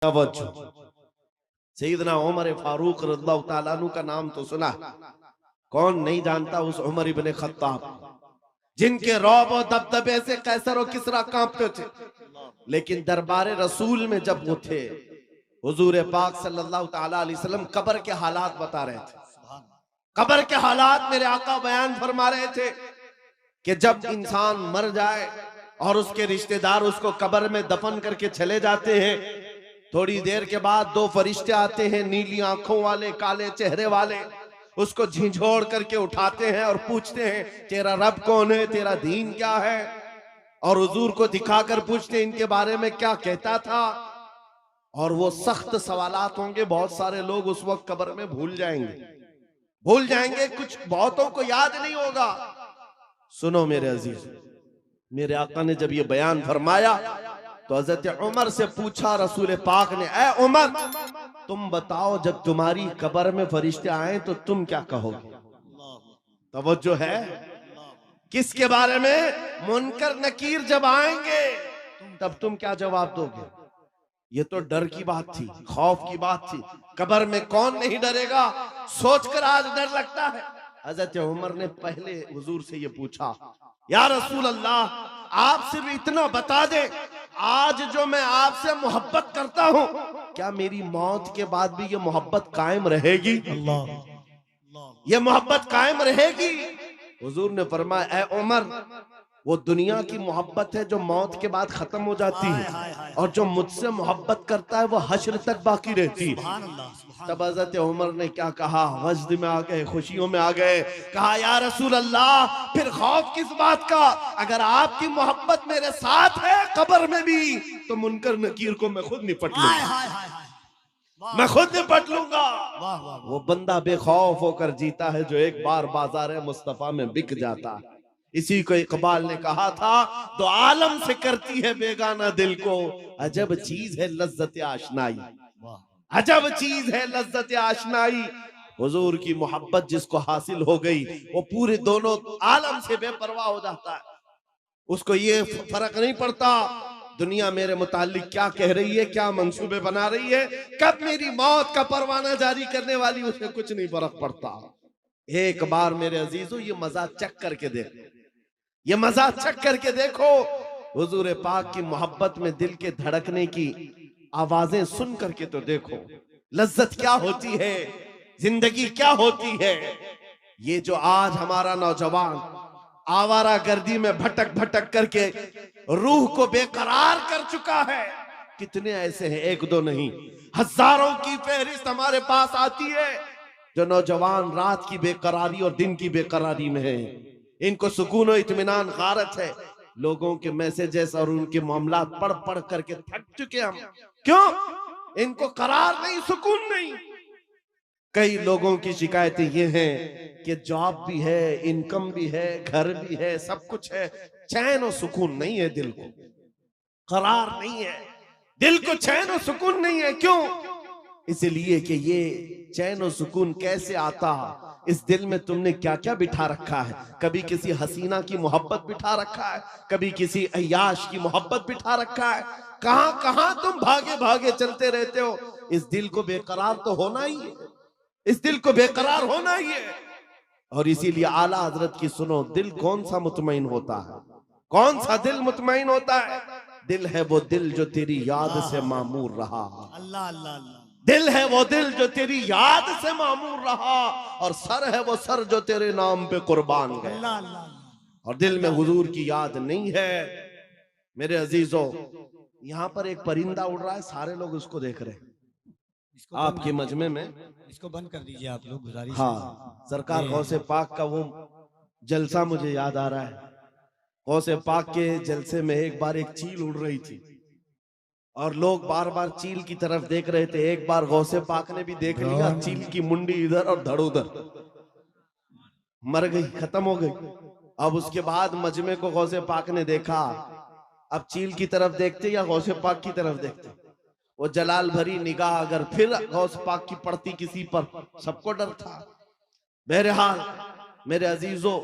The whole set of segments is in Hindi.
तवज्जो। सैयदना उमर फारूक रज़ियल्लाहु ताला अन्हु का नाम तो सुना, कौन नहीं जानता उस उमर इब्ने खत्ताब, जिनके रौब और दबदबे से कैसर और किसरा कांपते थे। लेकिन दरबार रसूल में जब वो थे, हुजूर पाक सल्लल्लाहु ताला अलैहि वसल्लम कब्र के हालात बता रहे थे। कब्र के हालात मेरे आका बयान फरमा रहे थे कि जब इंसान मर जाए और उसके रिश्तेदार उसको कब्र में दफन करके चले जाते हैं, थोड़ी देर के बाद दो फरिश्ते आते हैं, नीली आंखों वाले, काले चेहरे वाले, उसको झिझोड़ करके उठाते हैं और पूछते हैं तेरा रब कौन है, तेरा दीन क्या है, और हुजूर को दिखाकर पूछते हैं इनके बारे में क्या कहता था। और वो सख्त सवालात होंगे, बहुत सारे लोग उस वक्त कब्र में भूल जाएंगे, कुछ बहुतों को याद नहीं होगा। सुनो मेरे अजीज, मेरे आका ने जब ये बयान फरमाया तो हजरत उमर से पूछा रसूल पाक ने, ए उमर तुम बताओ जब तुम्हारी कब्र में फरिश्ते आए तो तुम क्या कहोगे? तवज्जो है, किसके बारे में? मुनकर नकीर जब आएंगे तब तुम क्या जवाब दोगे? ये तो डर की बात थी, खौफ की बात थी। कब्र में कौन नहीं डरेगा, सोचकर आज डर लगता है। हजरत उमर ने पहले हुजूर से ये पूछा, या रसूल अल्लाह आप सिर्फ इतना बता दे, आज जो मैं आपसे मोहब्बत करता हूं, क्या मेरी मौत के बाद भी ये मोहब्बत कायम रहेगी? ये मोहब्बत कायम रहेगी? हुजूर ने फरमाया, ए उमर वो दुनिया की मोहब्बत है जो मौत के बाद खत्म हो जाती है, और जो मुझसे मोहब्बत करता है वो हश्र तक बाकी रहती है। तब हज़रत उमर ने क्या कहा, वजद में आ गए, खुशियों में आ गए, कहा या रसूल अल्लाह फिर खौफ किस बात का, अगर आपकी मोहब्बत मेरे साथ है कब्र में भी तो मुनकर नकीर को मैं खुद निपट लूंगा, मैं खुद निपट लूंगा। वो बंदा बेखौफ होकर जीता है जो एक बार बाजार मुस्तफा में बिक जाता है। इसी को इकबाल ने कहा था, तो आलम से करती है बेगाना दिल को, अजब चीज है लज्जत आशनाई, अजब चीज है लज्जत आशनाई। हुजूर की मोहब्बत जिसको हासिल हो गई वो पूरे दोनों आलम से बेपरवाह हो जाता है। उसको ये फर्क नहीं पड़ता दुनिया मेरे मुतालिक क्या कह रही है, क्या मंसूबे बना रही है, कब मेरी मौत का परवाना जारी करने वाली, उसे कुछ नहीं फर्क पड़ता। एक बार मेरे अजीजों ये मजा चेक करके देखो, ये मजा चेक करके देखो, हुजूर पाक की मोहब्बत में दिल के धड़कने की आवाजें सुन करके तो देखो, लज्जत क्या होती है, जिंदगी क्या होती है। ये जो आज हमारा नौजवान आवारा गर्दी में भटक भटक करके रूह को बेकरार कर चुका है, कितने ऐसे हैं, एक दो नहीं, हजारों की फहरिस्त हमारे पास आती है जो नौजवान रात की बेकरारी और दिन की बेकरारी में है। इनको सुकून और इत्मीनान गारत है, लोगों के मैसेजेस और उनके मामला पढ़ पढ़ करके थक चुके हम। क्यों? इनको करार नहीं, सुकून नहीं। कई लोगों की शिकायतें ये हैं कि जॉब भी है, इनकम भी है, घर भी है, सब कुछ है, चैन और सुकून नहीं है, दिल को करार नहीं है, दिल को चैन और सुकून नहीं है। क्यों? इसलिए कि ये चैन और सुकून कैसे आता, इस दिल में तुमने क्या क्या बिठा रखा है। कभी किसी हसीना की मोहब्बत बिठा रखा है, कभी किसी अय्याश की मोहब्बत बिठा रखा है, कहां कहां तुम भागे भागे चलते रहते हो। इस दिल को बेकरार तो होना ही है, इस दिल को बेकरार होना ही है। और इसीलिए आला हजरत की सुनो, दिल कौन सा मुतमईन होता है, कौन सा दिल मुतमईन होता है? दिल है वो दिल जो तेरी याद से मामूर रहा, अल्लाह अल्लाह अल्लाह। दिल है वो दिल जो तेरी याद से मामूर रहा, और सर है वो सर जो तेरे नाम पे कुर्बान गया। और दिल में हुजूर की याद नहीं है। मेरे अजीजों, यहाँ पर एक परिंदा उड़ रहा है, सारे लोग उसको देख रहे हैं आपके मजमे में, इसको बंद कर दीजिए आप लोग, गुजारिश। हाँ, सरकार गौसे पाक का वो जलसा मुझे याद आ रहा है। गौसे पाक के जलसे में एक बार एक चील उड़ रही थी और लोग बार बार चील की तरफ देख रहे थे। एक बार गौसे पाक ने भी देख लिया, चील की मुंडी इधर और धड़ उधर, मर गई, खत्म हो गई। अब उसके बाद मजमे को गौसे पाक ने देखा, अब चील की तरफ देखते या गौसे पाक की तरफ देखते? वो जलाल भरी निगाह अगर फिर गौस पाक की पड़ती किसी पर, सबको डर था। बहरहाल मेरे अजीजों,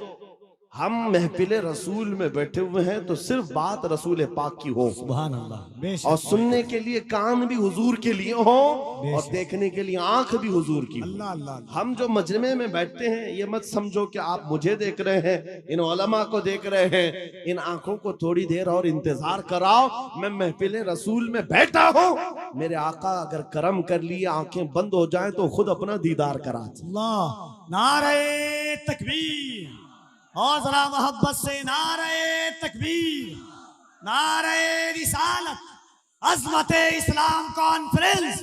हम महफिले रसूल में बैठे हुए हैं तो सिर्फ बात रसूल पाक की हो, सुभान अल्लाह, बेशक, और सुनने के लिए कान भी हुजूर के लिए हो और बेशक। देखने के लिए आंख भी हुजूर की हो। अल्लाह अल्लाह अल्लाह। हम जो मजमे में बैठते हैं ये मत समझो कि आप मुझे देख रहे हैं, इन उलमा को देख रहे हैं। इन आंखों को थोड़ी देर और इंतजार कराओ। मैं महफिले रसूल में बैठा हूँ, मेरे आका अगर करम कर लिए आंखें बंद हो जाएं तो खुद अपना दीदार करा। अल्लाह, नारे तकबीर, और जरा मोहब्बत से नारे तकबीर, नारे रिसालत, अज़मत इस्लाम कॉन्फ्रेंस।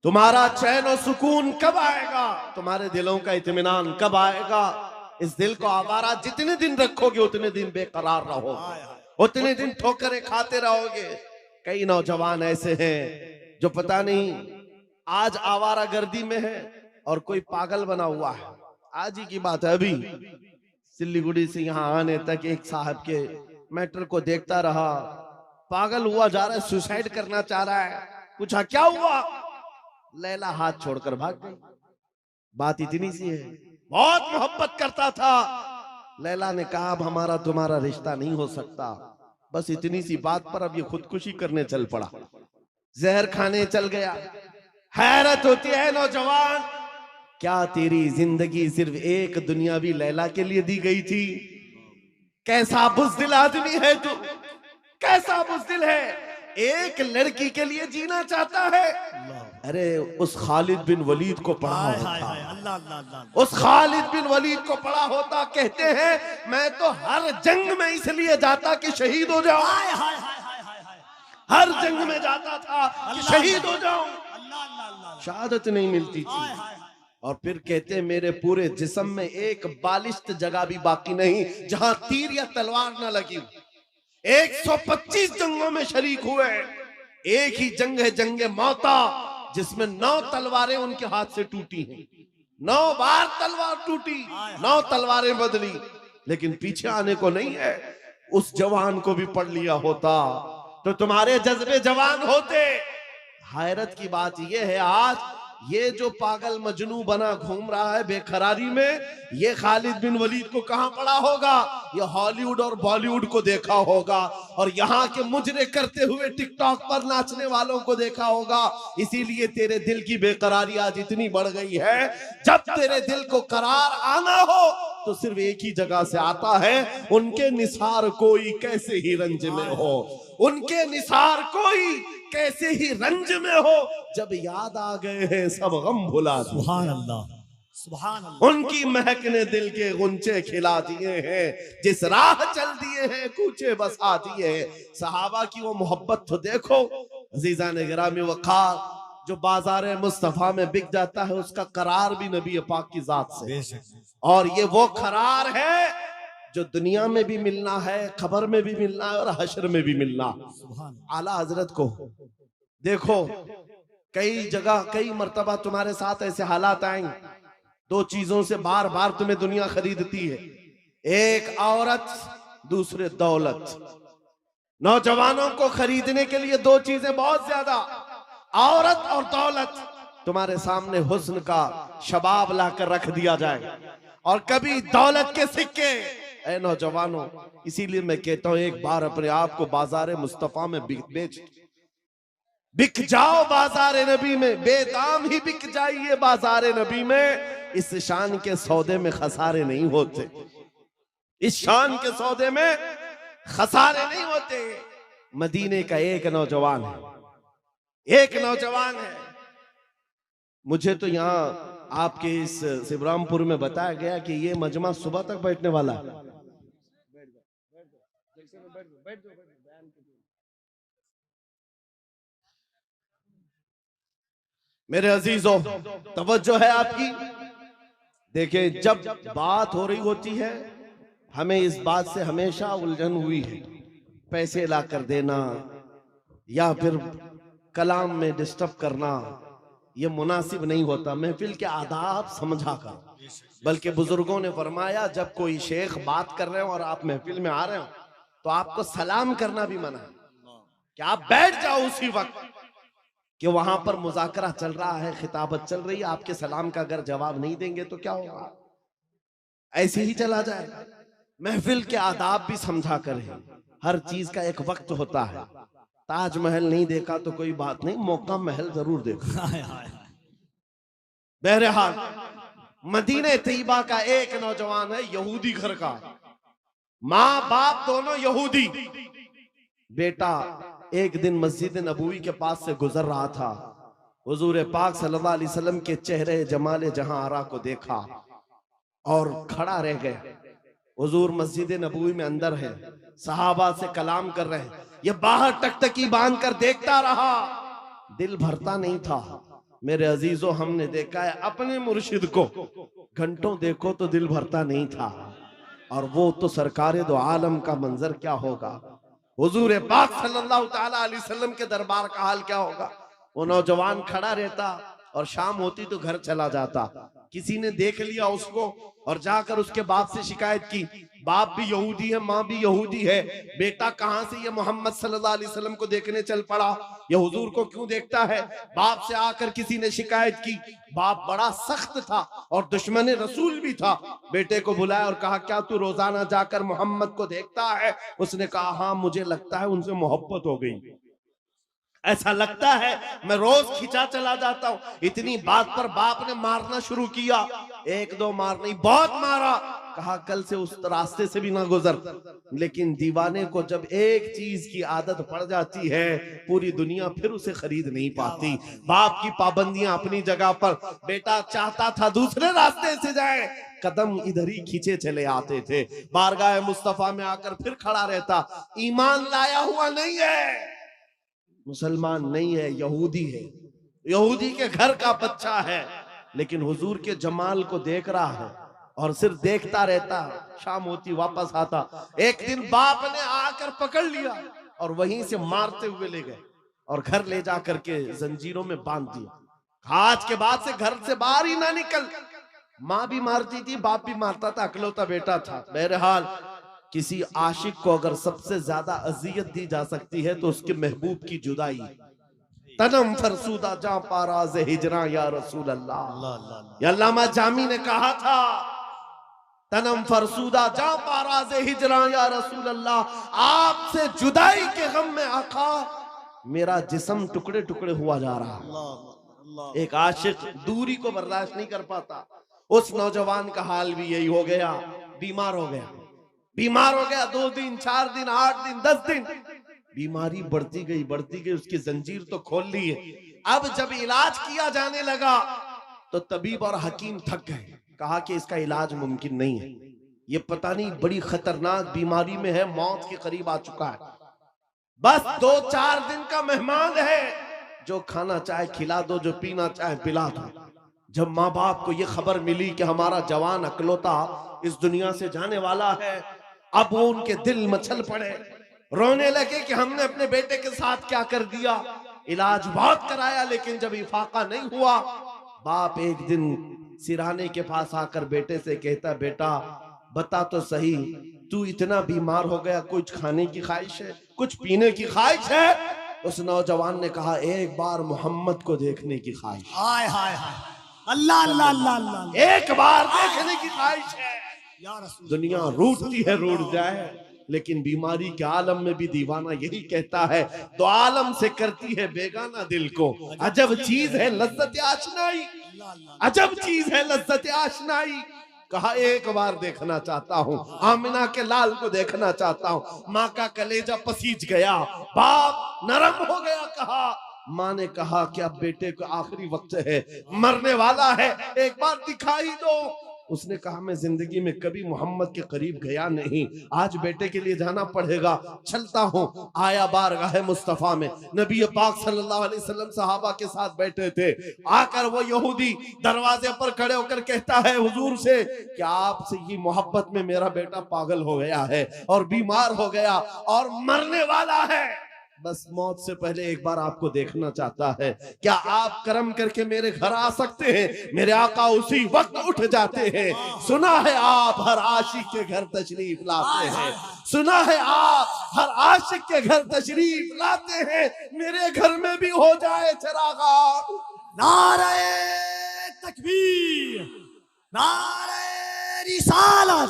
तुम्हारा चैन और सुकून कब आएगा? तुम्हारे दिलों का इत्मीनान कब आएगा? इस दिल को आवारा जितने दिन रखोगे उतने दिन बेकरार रहोगे, उतने दिन ठोकरें खाते रहोगे। कई नौजवान ऐसे हैं जो पता नहीं आज आवारा गर्दी में है और कोई पागल बना हुआ है। आज ही की बात है, अभी सिल्लीगुड़ी से यहाँ आने तक एक साहब के मैटर को देखता रहा, पागल हुआ जा रहा है, सुसाइड करना चाह रहा है। पूछा क्या हुआ? लैला हाथ छोड़कर भाग गई। बात इतनी सी है, बहुत मोहब्बत करता था। लैला ने कहा अब हमारा तुम्हारा रिश्ता नहीं हो सकता। बस इतनी सी बात पर अब ये खुदकुशी करने चल पड़ा, जहर खाने चल गया। हैरत होती है नौजवान, क्या तेरी जिंदगी सिर्फ एक दुनियावी लैला के लिए दी गई थी? कैसा बुज़दिल आदमी है तू, कैसा बुज़दिल है, एक लड़की के लिए जीना चाहता है। अरे उस खालिद बिन वलीद को पढ़ा होता, अल्लाह अल्लाह अल्लाह, उस खालिद बिन वलीद को पढ़ा होता। कहते हैं मैं तो हर जंग में इसलिए जाता कि शहीद हो जाऊं, हाय हाय हाय हाय हाय हाय, हर जंग में जाता था कि शहीद हो जाऊं, अल्लाह अल्लाह अल्लाह, शहादत नहीं मिलती हाय थी। हाय हाय। और फिर कहते हैं मेरे पूरे जिस्म में एक बालिश्त जगह भी बाकी नहीं जहां तीर या तलवार न लगी। 125 जंगों में शरीक हुए, एक ही जंग है जंगे मौता जिसमें 9 तलवारें उनके हाथ से टूटी हैं। 9 बार तलवार टूटी, 9 तलवारें बदली, लेकिन पीछे आने को नहीं है। उस जवान को भी पढ़ लिया होता तो तुम्हारे जज्बे जवान होते। हैरत की बात यह है आज ये जो पागल मजनू बना घूम रहा है बेकरारी में, ये खालिद बिन वलीद को कहां पड़ा होगा? ये हॉलीवुड और बॉलीवुड को देखा होगा और यहाँ के मुजरे करते हुए टिकटॉक पर नाचने वालों को देखा होगा। इसीलिए तेरे दिल की बेकरारी आज इतनी बढ़ गई है। जब तेरे दिल को करार आना हो तो सिर्फ एक ही जगह से आता है, उनके निसार कोई कैसे ही रंज में हो, उनके निसार कोई कैसे ही रंज में हो। जब याद आ गए हैं सब गम भुला दो। सुभान अल्लाह, सुभान अल्लाह। उनकी महक ने दिल के गुंचे खिला दिए हैं, जिस राह चल दिए हैं कूचे बसा दिए हैं। सहाबा की वो मोहब्बत तो देखो। अजीजा ने गिरामी वक़ार, जो बाजार मुस्तफा में बिक जाता है उसका करार भी नबी पाक की जात से, और ये वो करार है जो दुनिया में भी मिलना है, खबर में भी मिलना है और हशर में भी मिलना। आला हजरत को देखो, कई जगह कई मर्तबा तुम्हारे साथ ऐसे हालात आएंगे, 2 चीजों से बार बार तुम्हें दुनिया खरीदती है, एक औरत, दूसरे दौलत। नौजवानों को खरीदने के लिए 2 चीजें बहुत ज्यादा, औरत और दौलत। तुम्हारे सामने हुस्न का शबाब लाकर रख दिया जाए और कभी दौलत के सिक्के। ऐ नौजवानों, इसीलिए मैं कहता हूं एक बार अपने आप को बाजार मुस्तफा में बेच, बिक जाओ बाजार नबी में, बेदाम ही बिक जाइए बाजार नबी में। इस शान के सौदे में खसारे नहीं होते, इस शान के सौदे में खसारे नहीं होते। मदीने का एक नौजवान है, एक नौजवान है। मुझे तो यहाँ आपके इस शिवरामपुर में बताया गया कि ये मजमा सुबह तक बैठने वाला है। मेरे अजीजों, तवज्जो है आपकी। देखिए, जब बात हो रही होती है, हमें इस बात से हमेशा उलझन हुई है, पैसे ला कर देना या फिर कलाम में डिस्टर्ब करना, ये मुनासिब नहीं होता। महफिल के आदाब समझा कर, बल्कि बुजुर्गों ने फरमाया जब कोई शेख बात कर रहे हो और आप महफिल में आ रहे हो तो आपको सलाम करना भी मना है, कि आप बैठ जाओ उसी वक्त कि वहां पर मुज़ाकरा चल रहा है, खिताबत चल रही है, आपके सलाम का अगर जवाब नहीं देंगे तो क्या होगा? ऐसे ही चला जाएगा। महफिल के आदाब भी समझा करें, हर चीज का एक वक्त होता है। ताजमहल नहीं देखा तो कोई बात नहीं, मौका महल जरूर देखो। हाय हाय हाय। बहरहाल मदीने तैयबा का एक नौजवान है यहूदी घर का, माँ बाप दोनों यहूदी। बेटा एक दिन मस्जिद नबवी के पास से गुजर रहा था, हुजूर पाक सल्लल्लाहु अलैहि वसल्लम के चेहरे जमाले जहां आरा को देखा और खड़ा रह गए। हुजूर मस्जिद नबवी में अंदर है, सहाबा से कलाम कर रहे हैं, ये बाहर टकटकी बांध कर देखता रहा, दिल भरता नहीं था। मेरे अजीजों, हमने देखा है अपने मुर्शिद को, घंटों देखो तो दिल भरता नहीं था, और वो तो सरकारे दो आलम का मंजर क्या होगा, हुजूर पाक सल्लल्लाहु ताला अलैहि वसल्लम के दरबार का हाल क्या होगा। वो नौजवान खड़ा रहता और शाम होती तो घर चला जाता। किसी ने देख लिया उसको और जाकर उसके बाप से शिकायत की, बाप भी यहूदी है, माँ भी यहूदी है, बेटा कहां से ये मोहम्मद सल्लल्लाहु अलैहि वसल्लम को देखने चल पड़ा, ये हुजूर को क्यों देखता है। बाप से आकर किसी ने शिकायत की, बाप बड़ा सख्त था और दुश्मन रसूल भी था। बेटे को बुलाया और कहा, क्या तू रोजाना जाकर मोहम्मद को देखता है। उसने कहा, हाँ मुझे लगता है उनसे मोहब्बत हो गई, ऐसा लगता है, मैं रोज खिंचा चला जाता हूं। इतनी बात पर बाप ने मारना शुरू किया, एक दो मार नहीं, बहुत मारा। कहा, कल से उस रास्ते से भी ना गुजर। लेकिन दीवाने को जब एक चीज की आदत पड़ जाती है, पूरी दुनिया फिर उसे खरीद नहीं पाती। बाप की पाबंदियां अपनी जगह पर, बेटा चाहता था दूसरे रास्ते से जाए, कदम इधर ही खींचे चले आते थे। बारगाह मुस्तफा में आकर फिर खड़ा रहता, ईमान लाया हुआ नहीं है, मुसलमान नहीं है, यहूदी है, यहूदी के घर का बच्चा है, लेकिन हुजूर के जमाल को देख रहा है और सिर्फ देखता रहता। शाम होती वापस आता, एक दिन बाप ने आकर पकड़ लिया और वहीं से मारते हुए ले गए और घर ले जाकर के जंजीरों में बांध दिया। आज के बाद से घर से बाहर ही ना निकल। माँ भी मारती थी, बाप भी मारता था, अकलौता बेटा था। बहरहाल किसी आशिक को अगर सबसे ज्यादा अजियत दी जा सकती है तो उसके महबूब की जुदाई। तनम फरसूदा जा पाराज हिजरा या रसूल अल्लाह। अल्लामा जामी ने कहा था, तनम फरसूदा जा पाराज हिजरा या रसूल अल्लाह, आपसे जुदाई के गम में आका मेरा जिस्म टुकड़े टुकड़े हुआ जा रहा। एक आशिक दूरी को बर्दाश्त नहीं कर पाता। उस नौजवान का हाल भी यही हो गया, बीमार हो गया, बीमार हो गया। 2 दिन 4 दिन 8 दिन 10 दिन बीमारी बढ़ती गई, उसकी जंजीर तो खोल ली है। अब जब इलाज किया जाने लगा तो तबीब और हकीम थक गए, कहा कि इसका इलाज मुमकिन नहीं है, ये पता नहीं बड़ी खतरनाक बीमारी में है, मौत के करीब आ चुका है, बस 2-4 दिन का मेहमान है, जो खाना चाहे खिला दो, जो पीना चाहे पिला दो। जब माँ बाप को ये खबर मिली कि हमारा जवान अकलौता इस दुनिया से जाने वाला है, अब वो उनके दिल मचल पड़े, रोने लगे कि हमने अपने बेटे के साथ क्या कर दिया। इलाज बहुत कराया लेकिन जब इफाका नहीं हुआ, बाप एक दिन सिराने के पास आकर बेटे से कहता, बेटा बता तो सही, तू इतना बीमार हो गया, कुछ खाने की ख्वाहिश है, कुछ पीने की ख्वाहिश है। उस नौजवान ने कहा, एक बार मोहम्मद को देखने की ख्वाहिश। हाय हाय हाय, अल्लाह अल्लाह अल्लाह अल्लाह, एक बार देखने की ख्वाहिश है। या रसूल, दुनिया रूठती है, रूठ जाए, लेकिन बीमारी के आलम में भी दीवाना यही कहता है, तो आलम से करती है बेगाना दिल को। अजब चीज है लज्जत आशनाई, अजब चीज है लज्जत आशनाई। कहा, एक बार देखना चाहता हूँ, आमिना के लाल को देखना चाहता हूँ। माँ का कलेजा पसीज गया, बाप नरम हो गया। कहा, माँ ने कहा कि अब बेटे को आखिरी वक्त है, मरने वाला है, एक बार दिखाई दो। उसने कहा, मैं जिंदगी में कभी मोहम्मद के करीब गया नहीं, आज बेटे के लिए जाना पड़ेगा, चलता हूँ। आया बारगाह मुस्तफा में, नबी पाक सल्लल्लाहु अलैहि वसल्लम सहाबा के साथ बैठे थे। आकर वो यहूदी दरवाजे पर खड़े होकर कहता है हुजूर से कि आपसे ये मोहब्बत में मेरा बेटा पागल हो गया है और बीमार हो गया और मरने वाला है, बस मौत से पहले एक बार आपको देखना चाहता है, क्या आप करम करके मेरे घर आ सकते हैं। मेरे आका उसी वक्त उठ जाते हैं। सुना है आप हर आशिक के घर तशरीफ लाते हैं, सुना है आप हर आशिक के घर तशरीफ लाते हैं, मेरे घर में भी हो जाए चरागा। नारे तकबीर, नारे रिसालत,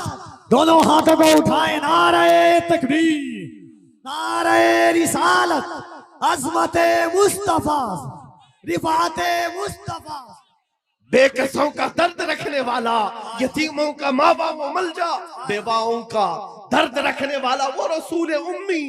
दोनों हाथों को उठाए, नारे तकबीर, नारे रिसालत, अज़मत मुस्तफा, रिफात मुस्तफा। बेकसों का दर्द रखने वाला, यतीमों का माँ बाप मलजा, बेवाओं का दर्द रखने वाला वो रसूल उम्मी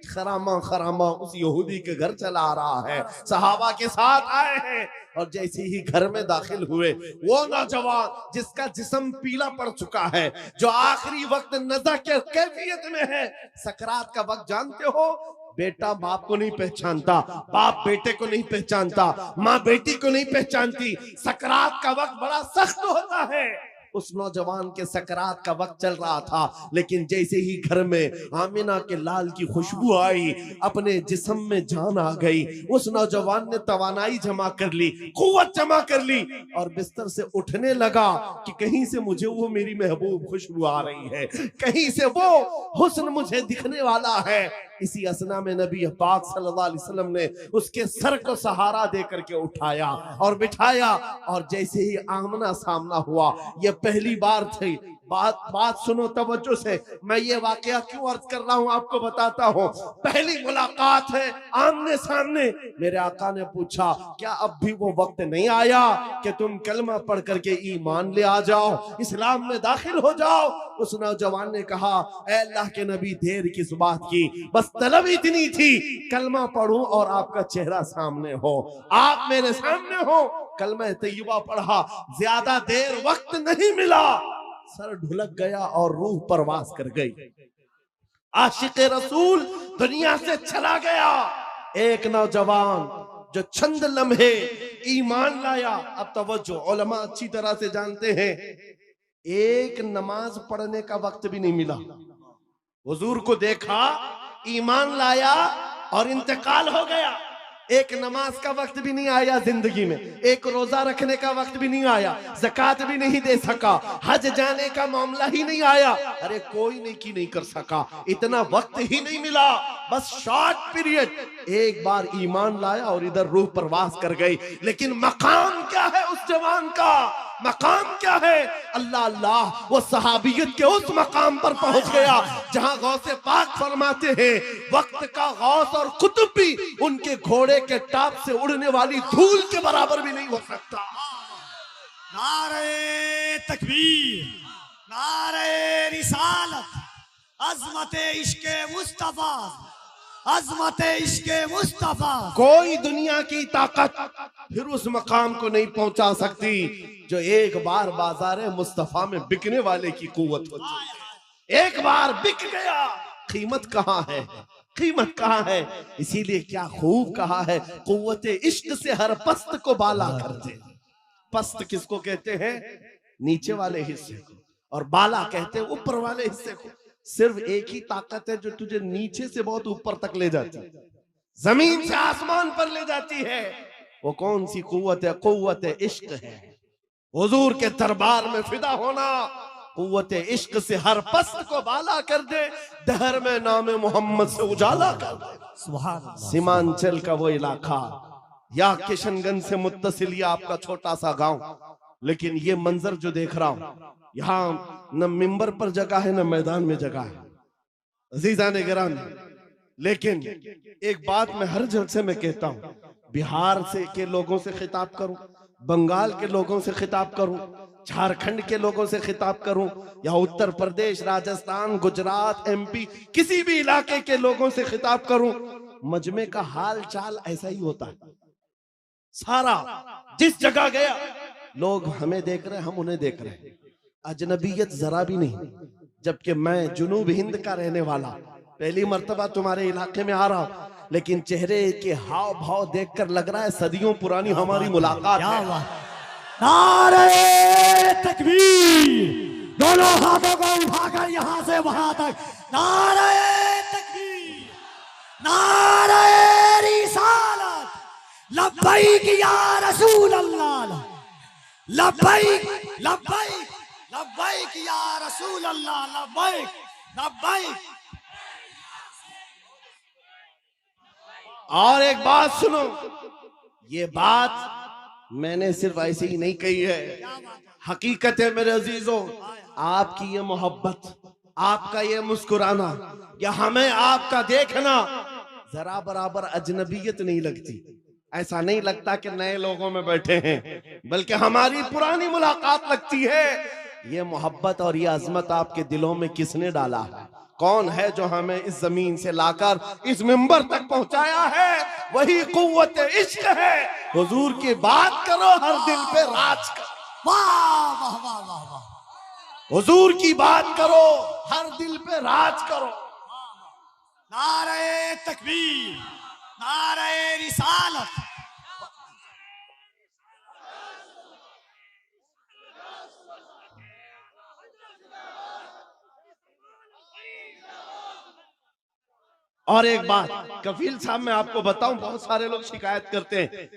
खरामा खरामा उस यहूदी के घर चला आ रहा है। सहाबा के साथ आए हैं और जैसे ही घर में दाखिल हुए, वो नौजवान जिसका जिस्म पीला पड़ चुका है, जो आखिरी वक्त नज़ा के कैफियत में है, सकरात का वक्त जानते हो, बेटा बाप को नहीं पहचानता, बाप बेटे को नहीं पहचानता, माँ बेटी को नहीं पहचानती। सकरात का वक्त बड़ा सख्त होता है। उस नौजवान के सकरात का वक्त चल रहा था, लेकिन जैसे ही घर में आमिना के लाल की खुशबू आई, अपने जिस्म में जान आ गई। उस नौजवान ने तवानाई जमा कर ली, कुव्वत जमा कर ली और बिस्तर से उठने लगा कि कहीं से मुझे वो मेरी महबूब खुशबू आ रही है, कहीं से वो हुस्न मुझे दिखने वाला है। इसी असना में नबी पाक सल्लल्लाहु अलैहि वसल्लम ने उसके सर को सहारा दे करके उठाया और बिठाया, और जैसे ही आमना सामना हुआ, ये पहली बार थी। बात सुनो तवज्जो से, मैं ये वाकया क्यों अर्ज कर रहा हूं आपको बताता हूं। पहली मुलाकात है आमने सामने। मेरे आका ने पूछा, क्या अब भी वो वक्त नहीं आया कि तुम कलमा पढ़ करके ईमान ले आ जाओ, इस्लाम में दाखिल हो जाओ? उस नौजवान ने कहा, ऐ अल्लाह के नबी, देर किस बात की, बस तलब इतनी थी कलमा पढ़ूं और आपका चेहरा सामने हो, आप मेरे सामने हो। कलमा तैयबा पढ़ा, ज्यादा देर वक्त नहीं मिला, सर ढुलक गया और रूह परवास कर गई। आशिक रसूल दुनिया से चला गया। एक नौजवान जो चंद लम्हे ईमान लाया। अब तवज्जो, उलमा अच्छी तरह से जानते हैं, एक नमाज पढ़ने का वक्त भी नहीं मिला। हुजूर को देखा, ईमान लाया और इंतकाल हो गया। एक नमाज का वक्त भी नहीं आया जिंदगी में, एक रोजा रखने का वक्त भी नहीं आया, ज़कात भी नहीं दे सका, हज जाने का मामला ही नहीं आया। अरे कोई नेकी नहीं कर सका, इतना वक्त ही नहीं मिला, बस शॉर्ट पीरियड। एक बार ईमान लाया और इधर रूह परवास कर गई। लेकिन मकाम क्या है उस जवान का, मकाम क्या है? अल्लाह अल्लाह, वो सहाबियत के उस मकाम पर पहुंच गया जहां गौसे पाक फरमाते हैं, वक्त का गौस और कुतुब भी उनके घोड़े के टाप से उड़ने वाली धूल के बराबर भी नहीं हो सकता। नारे तकबीर, नारे रिसालत, अज़मत इश्क़े मुस्तफा, अज़मत इश्क़े मुस्तफा। कोई दुनिया की ताकत फिर उस मकाम को नहीं पहुंचा सकती जो एक बार बाजारे मुस्तफा में बिकने वाले की कुव्वत होती है। एक बार बिक गया, कीमत कहाँ है, कीमत कहाँ है? इसीलिए क्या खूब कहा है, कुव्वत इश्क से हर पस्त को बाला कर दे। पस्त किसको कहते हैं? नीचे वाले हिस्से को, और बाला कहते हैं ऊपर वाले हिस्से को। सिर्फ एक ही ताकत है जो तुझे नीचे से बहुत ऊपर तक ले जाती है, जमीन से आसमान पर ले जाती है। वो कौन सी कुव्वत है? कुव्वत इश्क है। हुजूर के दरबार में फिदा होना कुव्वत इश्क से हर पस्त को बाला कर दे, दहर में नाम मोहम्मद से उजाला कर दे। सुभान अल्लाह। सीमांचल का वो इलाका या किशनगंज से मुत्तसिल या आपका छोटा सा गांव, लेकिन ये मंजर जो देख रहा हूं, यहाँ न मिंबर पर जगह है न मैदान में जगह है। अजीजान गिरामी, लेकिन एक बात मैं हर जलसे में कहता हूँ, बिहार से के लोगों से खिताब करूं, बंगाल के लोगों से खिताब करूं, झारखंड के लोगों से खिताब करूं, या उत्तर प्रदेश, राजस्थान, गुजरात, एमपी, किसी भी इलाके के लोगों से खिताब करूं, मजमे का हाल चाल ऐसा ही होता है। सारा जिस जगह गया, लोग हमें देख रहे हैं, हम उन्हें देख रहे हैं, अजनबियत जरा भी नहीं। जबकि मैं जुनूब हिंद का रहने वाला, पहली मर्तबा तुम्हारे इलाके में आ रहा हूं, लेकिन चेहरे के हाव भाव देखकर लग रहा है सदियों पुरानी हमारी मुलाकात है। नारे तकबीर, दोनों हाथों को उठाकर यहां से वहां तक, नारे तकबीर, नारे रिसालत, लब्बैक या रसूल अल्लाह, लब्बैक लब्बैक लब्बैक या रसूल अल्लाह, लब्बैक लब्बैक। और एक बात सुनो, ये बात मैंने सिर्फ ऐसे ही नहीं कही है, हकीकत है मेरे अजीजों। आपकी ये मोहब्बत, आपका ये मुस्कुराना, या हमें आपका देखना जरा बराबर अजनबियत नहीं लगती। ऐसा नहीं लगता कि नए लोगों में बैठे हैं, बल्कि हमारी पुरानी मुलाकात लगती है। ये मोहब्बत और ये अजमत आपके दिलों में किसने डाला है? कौन है जो हमें इस जमीन से लाकर इस मिंबर तक पहुंचाया है? वही कुव्वत इश्क है। हुजूर की बात करो, हर दिल पे राज करो। वाह वाह वाह वाह वाह। हुजूर की बात करो, हर दिल पे राज करो। नारे तकबीर, नारे रिसालत। और एक बात कफील साहब, मैं आपको बताऊं, बहुत सारे लोग शिकायत करते हैं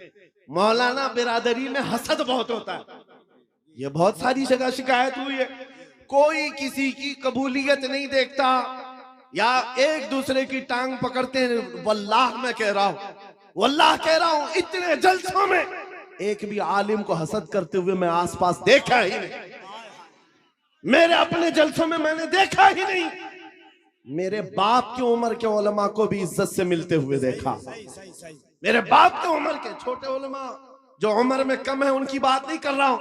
मौलाना बिरादरी में हसद बहुत होता है। ये बहुत सारी जगह शिकायत हुई है, कोई किसी की कबूलियत नहीं देखता, या एक दूसरे की टांग पकड़ते हैं। वल्लाह मैं कह रहा हूं, वल्लाह कह रहा हूं, इतने जलसों में एक भी आलिम को हसद करते हुए मैं आसपास देखा ही नहीं। मेरे अपने जलसों में मैंने देखा ही नहीं। मेरे बाप की उम्र के उलमा को भी इज्जत से मिलते हुए देखा। मेरे बाप की उम्र के छोटे उलमा जो उम्र में कम है उनकी बात नहीं कर रहा हूं,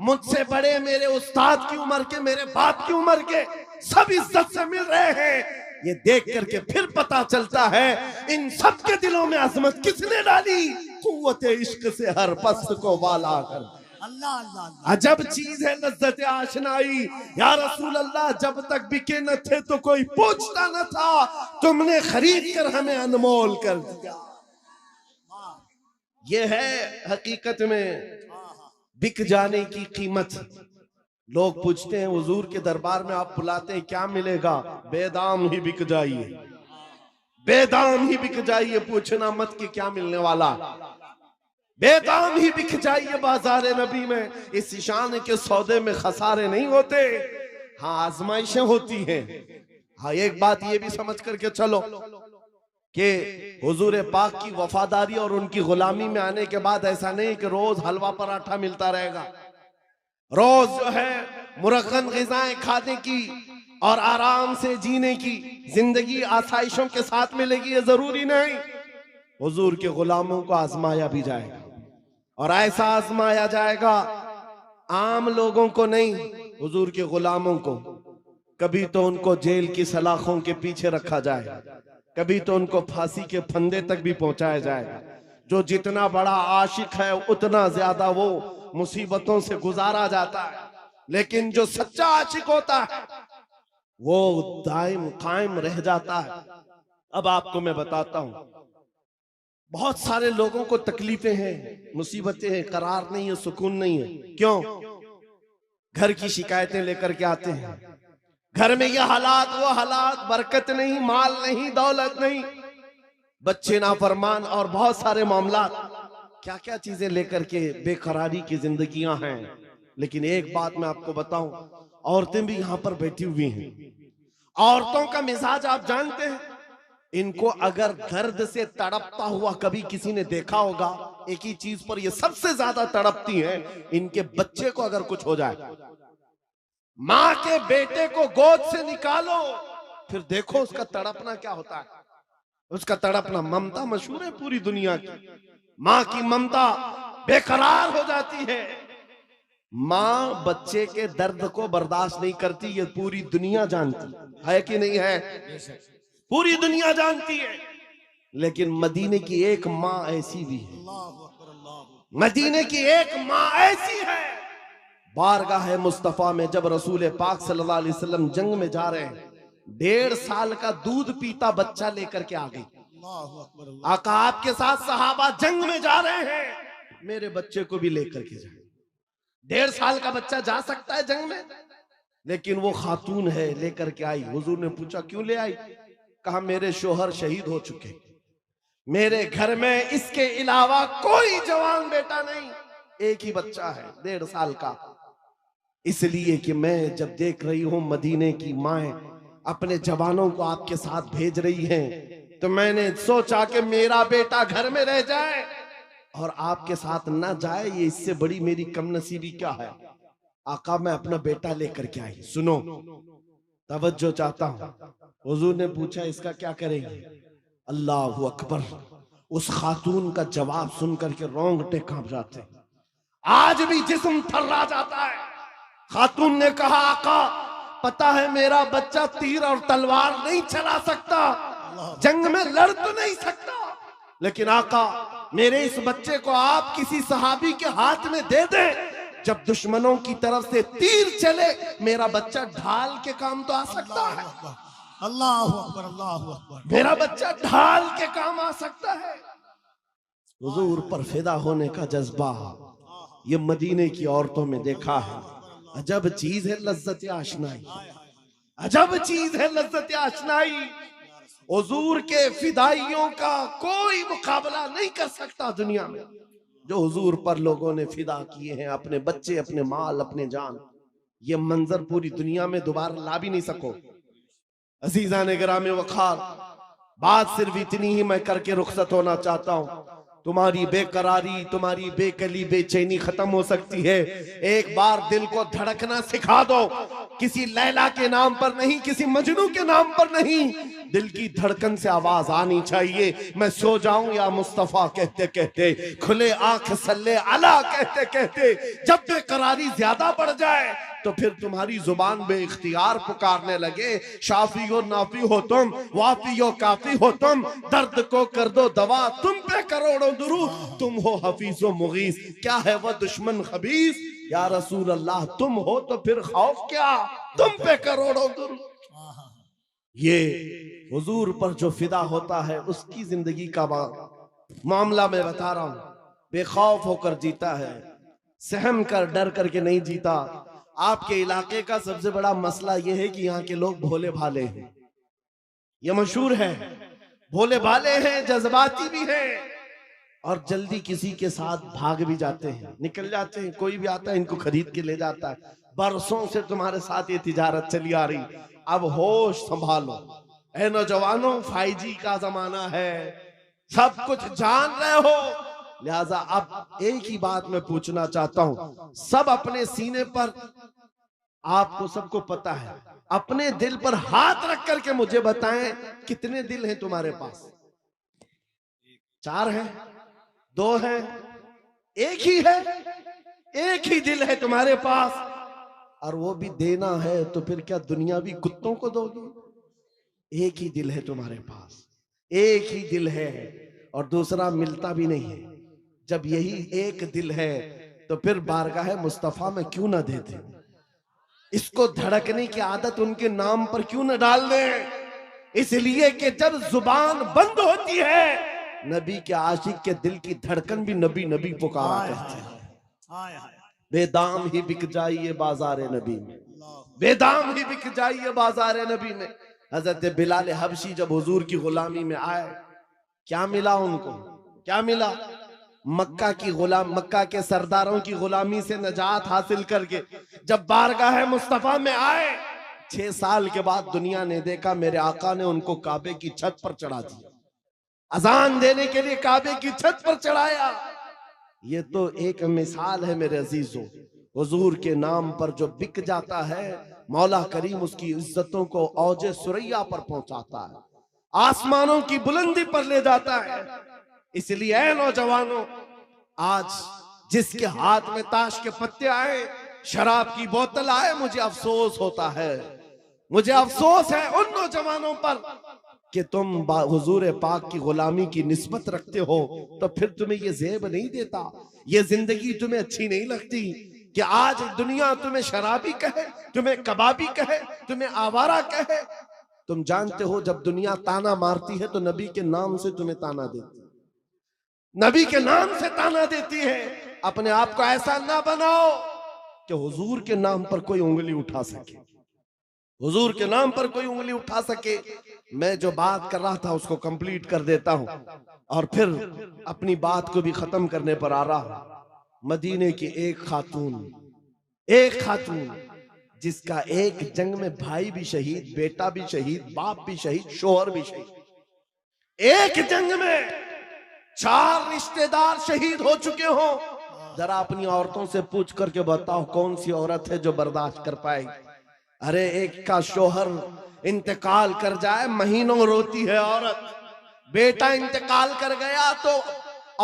मुझसे बड़े मेरे उस्ताद की उम्र के, मेरे बाप की उम्र के, सब इज्जत से मिल रहे हैं। ये देख करके फिर पता चलता है इन सब के दिलों में अजमत किसने डाली? कुव्वत इश्क से हर पस्त को वाला कर। अल्लाह अल्लाह अल्लाह। अजब चीज है लज्जत आशनाई। या रसूल अल्लाह, जब तक बिके न थे तो कोई पूछता न था, तुमने खरीद कर हमें अनमोल कर दिया। ये है हकीकत में बिक जाने की कीमत। लोग पूछते हैं हुजूर के दरबार में आप बुलाते हैं, क्या मिलेगा? बेदाम ही बिक जाइए, बेदाम ही बिक जाइए, पूछना मत कि क्या मिलने वाला। बेदाम ही बिक जाइए बाजार नबी में। इस शान के सौदे में खसारे नहीं होते, हाँ आजमाइशें होती हैं। हाँ एक बात ये भी समझ करके चलो कि हुजूर पाक की वफादारी और उनकी गुलामी में आने के बाद ऐसा नहीं कि रोज हलवा पराठा मिलता रहेगा, रोज जो है मुरक्कन ग़िज़ाएं खाने की और आराम से जीने की जिंदगी आसाइशों के साथ मिलेगी, ये जरूरी नहीं। हुजूर के गुलामों को आजमाया भी जाएगा, और ऐसा आजमाया जाएगा आम लोगों को नहीं, हुजूर के गुलामों को। कभी तो उनको जेल की सलाखों के पीछे रखा जाएगा, कभी तो उनको फांसी के फंदे तक भी पहुंचाया जाएगा। जो जितना बड़ा आशिक है उतना ज्यादा वो मुसीबतों से गुजारा जाता है, लेकिन जो सच्चा आशिक होता है वो दायम कायम रह जाता है। अब आपको मैं बताता हूं, बहुत सारे लोगों को तकलीफें हैं, मुसीबतें हैं, करार नहीं है, सुकून नहीं है। क्यों? घर की शिकायतें लेकर के आते हैं, घर में ये हालात वो हालात, बरकत नहीं, माल नहीं, दौलत नहीं, बच्चे नाफरमान और बहुत सारे मामला, क्या क्या चीजें लेकर के बेकरारी की जिंदगियां हैं। लेकिन एक बात मैं आपको बताऊं, औरतें भी यहां पर बैठी हुई हैं। औरतों का मिजाज आप जानते हैं, इनको अगर दर्द से तड़पता हुआ कभी किसी ने देखा होगा, एक ही चीज पर ये सबसे ज्यादा तड़पती हैं, इनके बच्चे को अगर कुछ हो जाए। माँ के बेटे को गोद से निकालो, फिर देखो उसका तड़पना क्या होता है। उसका तड़पना, ममता मशहूर है पूरी दुनिया की, माँ की ममता बेकरार हो जाती है। माँ बच्चे के दर्द को बर्दाश्त नहीं करती, ये पूरी दुनिया जानती है कि नहीं है? पूरी दुनिया जानती है। लेकिन मदीने की एक माँ ऐसी भी है, मदीने की एक माँ ऐसी है। बारगाह मुस्तफा में जब रसूल पाक सल्लल्लाहु अलैहि वसल्लम जंग में जा रहे हैं, 1.5 साल का दूध पीता बच्चा लेकर के आ गई। आका आपके साथ सहाबा जंग में जा रहे हैं, मेरे बच्चे को भी लेकर के जाए। 1.5 साल का बच्चा जा सकता है जंग में? लेकिन वो खातून है, लेकर के आई। हुजूर ने पूछा क्यों ले आई? कहा मेरे शोहर शहीद हो चुके, मेरे घर में इसके अलावा कोई जवान बेटा नहीं, एक ही बच्चा है 1.5 साल का। इसलिए कि मैं जब देख रही हूं मदीने की माएं अपने जवानों को आपके साथ भेज रही हैं, तो मैंने सोचा कि मेरा बेटा घर में रह जाए और आपके साथ ना जाए, ये इससे बड़ी मेरी कम नसीबी क्या है। आका मैं अपना बेटा लेकर के आई। सुनो, तवज्जो चाहता हूं। हुजूर ने पूछा इसका क्या करेंगे? अल्लाह अकबर। उस खातून का जवाब सुन करके रोंगटे कांप जाते, आज भी जिस्म थर्रा जाता है। खातून ने कहा आका पता है मेरा बच्चा तीर और तलवार नहीं चला सकता, जंग में लड़ तो नहीं सकता, लेकिन आका मेरे इस बच्चे को आप किसी सहाबी के हाथ में दे दें, जब दुश्मनों की तरफ से तीर चले मेरा बच्चा ढाल के काम तो आ सकता है। अल्लाह अकबर, अल्लाह अकबर। मेरा बच्चा ढाल के काम आ सकता है। हुजूर पर फिदा होने का जज्बा ये मदीने की औरतों में देखा है। अजब चीज है लज्जत आशनाई, अजब चीज है लज्जत आशनाई। हुजूर के फिदाइयों का कोई मुकाबला नहीं कर सकता दुनिया में। जो हुजूर पर लोगों ने फिदा किए हैं, अपने बच्चे, अपने माल, अपने जान, ये मंजर पूरी दुनिया में दोबारा ला भी नहीं सको। अजीजा ने गिरामे वखार, बात सिर्फ इतनी ही मैं करके रुखसत होना चाहता हूं। तुम्हारी बेकरारी, तुम्हारी बेकली, बेचैनी खत्म हो सकती है। एक बार दिल को धड़कना सिखा दो, किसी लैला के नाम पर नहीं, किसी मजनू के नाम पर नहीं, दिल की धड़कन से आवाज आनी चाहिए। मैं सो जाऊं या मुस्तफा कहते कहते, खुले आंख सल्ले अला कहते कहते, जब बेकरारी ज्यादा बढ़ जाए तो फिर तुम्हारी जुबान बे इख्तियार पुकारने लगे, शाफी हो नाफी हो तुम, वाफी हो काफी हो तुम, दर्द को कर दो दवा, तुम पे करोड़ों दुरूद, तुम हो हफीजो मुगीस, क्या है वह दुश्मन खबीस, या रसूल अल्लाह तुम हो तो फिर खौफ क्या, तुम पे करोड़ों दुरूद। ये हुजूर पर जो फिदा होता है उसकी जिंदगी का मामला मैं बता रहा हूं। बेखौफ होकर जीता है, सहम कर डर करके नहीं जीता। आपके इलाके का सबसे बड़ा मसला यह है कि यहाँ के लोग भोले भाले हैं, ये मशहूर है। भोले भाले हैं, जज्बाती भी हैं, और जल्दी किसी के साथ भाग भी जाते हैं, निकल जाते हैं। कोई भी आता है इनको खरीद के ले जाता है। बरसों से तुम्हारे साथ ये तिजारत चली आ रही, अब होश संभालो। ऐ नौजवानों, 5G का जमाना है, सब कुछ जान रहे हो, लिहाजा अब एक ही बात मैं पूछना चाहता हूं। सब अपने सीने पर, आपको सबको पता है, अपने दिल पर हाथ रख करके मुझे बताएं कितने दिल हैं तुम्हारे पास? 4 हैं, 2 हैं, एक ही है? एक ही दिल है तुम्हारे पास, और वो भी देना है तो फिर क्या दुनियावी कुत्तों को दोगे? एक ही दिल है तुम्हारे पास, एक ही दिल है, और दूसरा मिलता भी नहीं है। जब यही एक दिल है तो फिर बारगाह मुस्तफा में क्यों ना देते? इसको धड़कने की आदत उनके नाम पर क्यों न डाल दें? इसलिए कि जब जुबान बंद होती है, नबी के आशिक के दिल की धड़कन भी नबी नबी पुकारा करती है। बेदाम ही बिक जाइए बाजार नबी में, बेदाम ही बिक जाइए बाजार नबी में। हजरत बिलाल हबशी जब हुजूर की गुलामी में आए, क्या मिला उनको? क्या मिला? मक्का की गुलाम, मक्का के सरदारों की गुलामी से नजात हासिल करके जब बारगाह मुस्तफा में आए, 6 साल के बाद दुनिया ने देखा मेरे आका ने उनको काबे की छत पर चढ़ा दिया, अजान देने के लिए काबे की छत पर चढ़ाया। ये तो एक मिसाल है मेरे अजीजों। हुजूर के नाम पर जो बिक जाता है, मौला करीम उसकी इज्जतों को औजे सुरैया पर पहुंचाता है, आसमानों की बुलंदी पर ले जाता है। इसलिए ऐ नौजवानों, आज जिसके हाथ में ताश के पत्ते आए, शराब की बोतल आए, मुझे अफसोस होता है, मुझे अफसोस है उन नौजवानों पर कि तुम हुजूर पाक की गुलामी की निस्बत रखते हो, तो फिर तुम्हें ये ज़ेब नहीं देता, ये जिंदगी तुम्हें अच्छी नहीं लगती कि आज दुनिया तुम्हें शराबी कहे, तुम्हें कबाबी कहे, तुम्हें आवारा कहे। तुम जानते हो जब दुनिया ताना मारती है तो नबी के नाम से तुम्हें ताना देती है, नबी के नाम से ताना देती है। अपने आप को ऐसा ना बनाओ कि हुजूर के नाम पर कोई उंगली उठा सके, हुजूर के नाम पर कोई उंगली उठा सके। मैं जो बात कर रहा था उसको कंप्लीट कर देता हूं और फिर अपनी बात को भी खत्म करने पर आ रहा हूं। मदीने की एक खातून जिसका एक जंग में भाई भी शहीद, बेटा भी शहीद, बाप भी शहीद, शोहर भी शहीद, एक जंग में 4 रिश्तेदार शहीद हो चुके हो, जरा अपनी औरतों से पूछ करके बताओ कौन सी औरत है जो बर्दाश्त कर पाएगी। अरे एक का शोहर इंतकाल कर जाए महीनों रोती है औरत, बेटा इंतकाल कर गया तो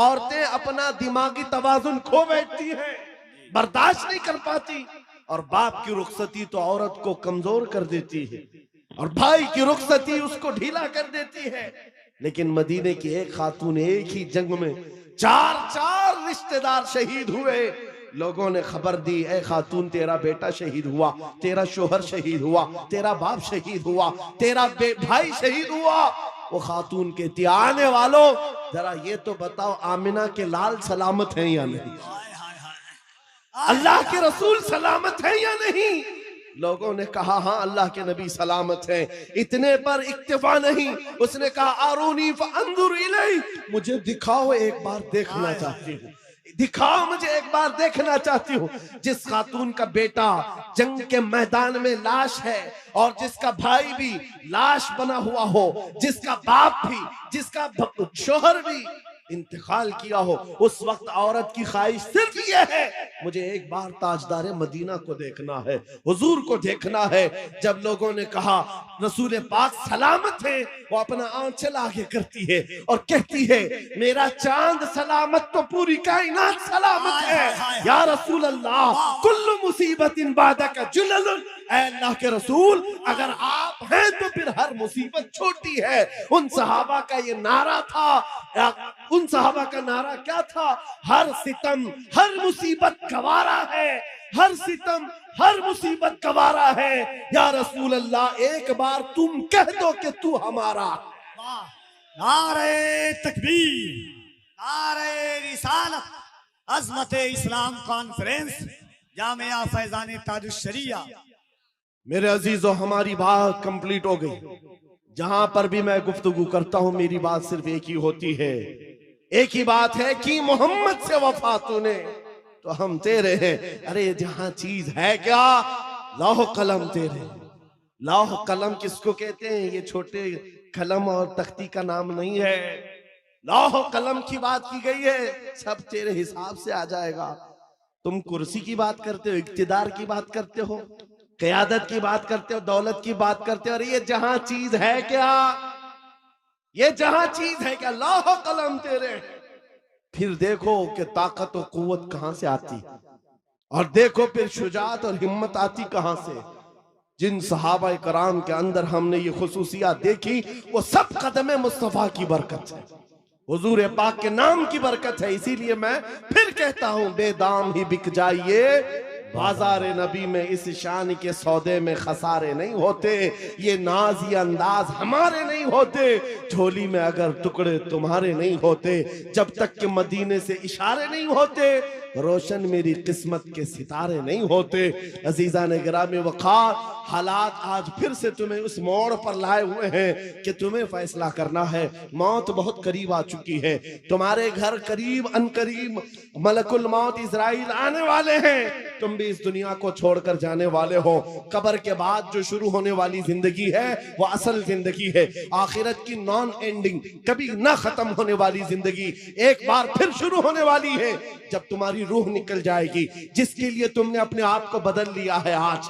औरतें अपना दिमागी तवाजुन खो बैठती हैं, बर्दाश्त नहीं कर पाती। और बाप की रुखसती तो औरत को कमजोर कर देती है, और भाई की रुखसती उसको ढीला कर देती है। लेकिन मदीने की एक खातून एक ही जंग में 4 रिश्तेदार शहीद हुए। लोगों ने खबर दी, ए खातून तेरा बेटा शहीद हुआ, तेरा शोहर शहीद हुआ, तेरा बाप शहीद हुआ, तेरा भाई शहीद हुआ। वो खातून कहती, आने वालों जरा ये तो बताओ आमिना के लाल सलामत हैं या नहीं, अल्लाह के रसूल सलामत है या नहीं। लोगों ने कहा हाँ अल्लाह के नबी सलामत हैं। इतने पर इक्तिफा नहीं, उसने कहा आरूनी फअंजुर इलैहि, मुझे दिखाओ एक बार देखना चाहती हूँ, दिखाओ मुझे एक बार देखना चाहती हूँ। जिस खातून का बेटा जंग के मैदान में लाश है और जिसका भाई भी लाश बना हुआ हो, जिसका बाप भी, जिसका शोहर भी इंतकाल किया हो, उस वक्त औरत की ख्वाहिश सिर्फ ये है मुझे एक बार ताजदार मदीना को देखना है, हुजूर को देखना है। जब लोगों ने कहा रसूल पाक सलामत है, वो अपना आंचल आगे करती है और कहती है मेरा चांद सलामत तो पूरी कायनात सलामत है। या रसूल अल्लाह कुल्लु मुसीबतिन बादका जुललुन, अल्लाह के रसूल अगर आप हैं तो फिर हर मुसीबत छोटी है। उन सहाबा का ये नारा था, उन सहाबा का नारा क्या था, हर सितम हर मुसीबत गवारा है, हर सितम हर मुसीबत गवारा है। या रसूल अल्लाह एक बार तुम कह दो कि तू हमारा। नारे तकबीर, नारे रिसालत, अज़मत इस्लाम कॉन्फ्रेंस, जामिया फैजान ताजुश्शरिया। मेरे अजीजों, हमारी बात कंप्लीट हो गई। जहां पर भी मैं गुफ्तगू करता हूं मेरी बात सिर्फ एक ही होती है, एक ही बात है कि मोहम्मद से वफा तूने तो हम तेरे हैं। अरे जहां चीज है क्या, लौह कलम तेरे। लौह कलम किसको कहते हैं? ये छोटे कलम और तख्ती का नाम नहीं है, लौह कलम की बात की गई है। सब तेरे हिसाब से आ जाएगा। तुम कुर्सी की बात करते हो, इक्तिदार की बात करते हो, क़यादत की बात करते हो, दौलत की बात करते हो। अरे ये जहां चीज है क्या, ये जहां चीज है क्या, लौह कलम तेरे। फिर देखो कि ताकत और कुव्वत कहां से आती, और देखो फिर शुजाअत और हिम्मत आती कहां से। जिन सहाबा कराम के अंदर हमने ये खुसूसियात देखी, वो सब कदम मुस्तफा की बरकत है, हुजूर पाक के नाम की बरकत है। इसीलिए मैं फिर कहता हूं, बेदाम ही बिक जाइए बाजार नबी में, इस शान के सौदे में खसारे नहीं होते। ये नाज ये अंदाज हमारे नहीं होते, झोली में अगर टुकड़े तुम्हारे नहीं होते। जब तक कि मदीने से इशारे नहीं होते, रोशन मेरी किस्मत के सितारे नहीं होते। अजीजा ने गिरामी वक़ार, हालात आज फिर से तुम्हें उस मोड़ पर लाए हुए हैं कि तुम्हें फैसला करना है। मौत बहुत करीब आ चुकी है, तुम्हारे घर करीब अनकरीब मलकुल मौत इज़राइल आने वाले हैं। तुम भी इस दुनिया को छोड़कर जाने वाले हो। कब्र के बाद जो शुरू होने वाली जिंदगी है वो असल जिंदगी है, आखिरत की नॉन एंडिंग, कभी ना खत्म होने वाली जिंदगी एक बार फिर शुरू होने वाली है, जब तुम्हारी रूह निकल जाएगी। जिसके लिए तुमने अपने आप को बदल लिया है, आज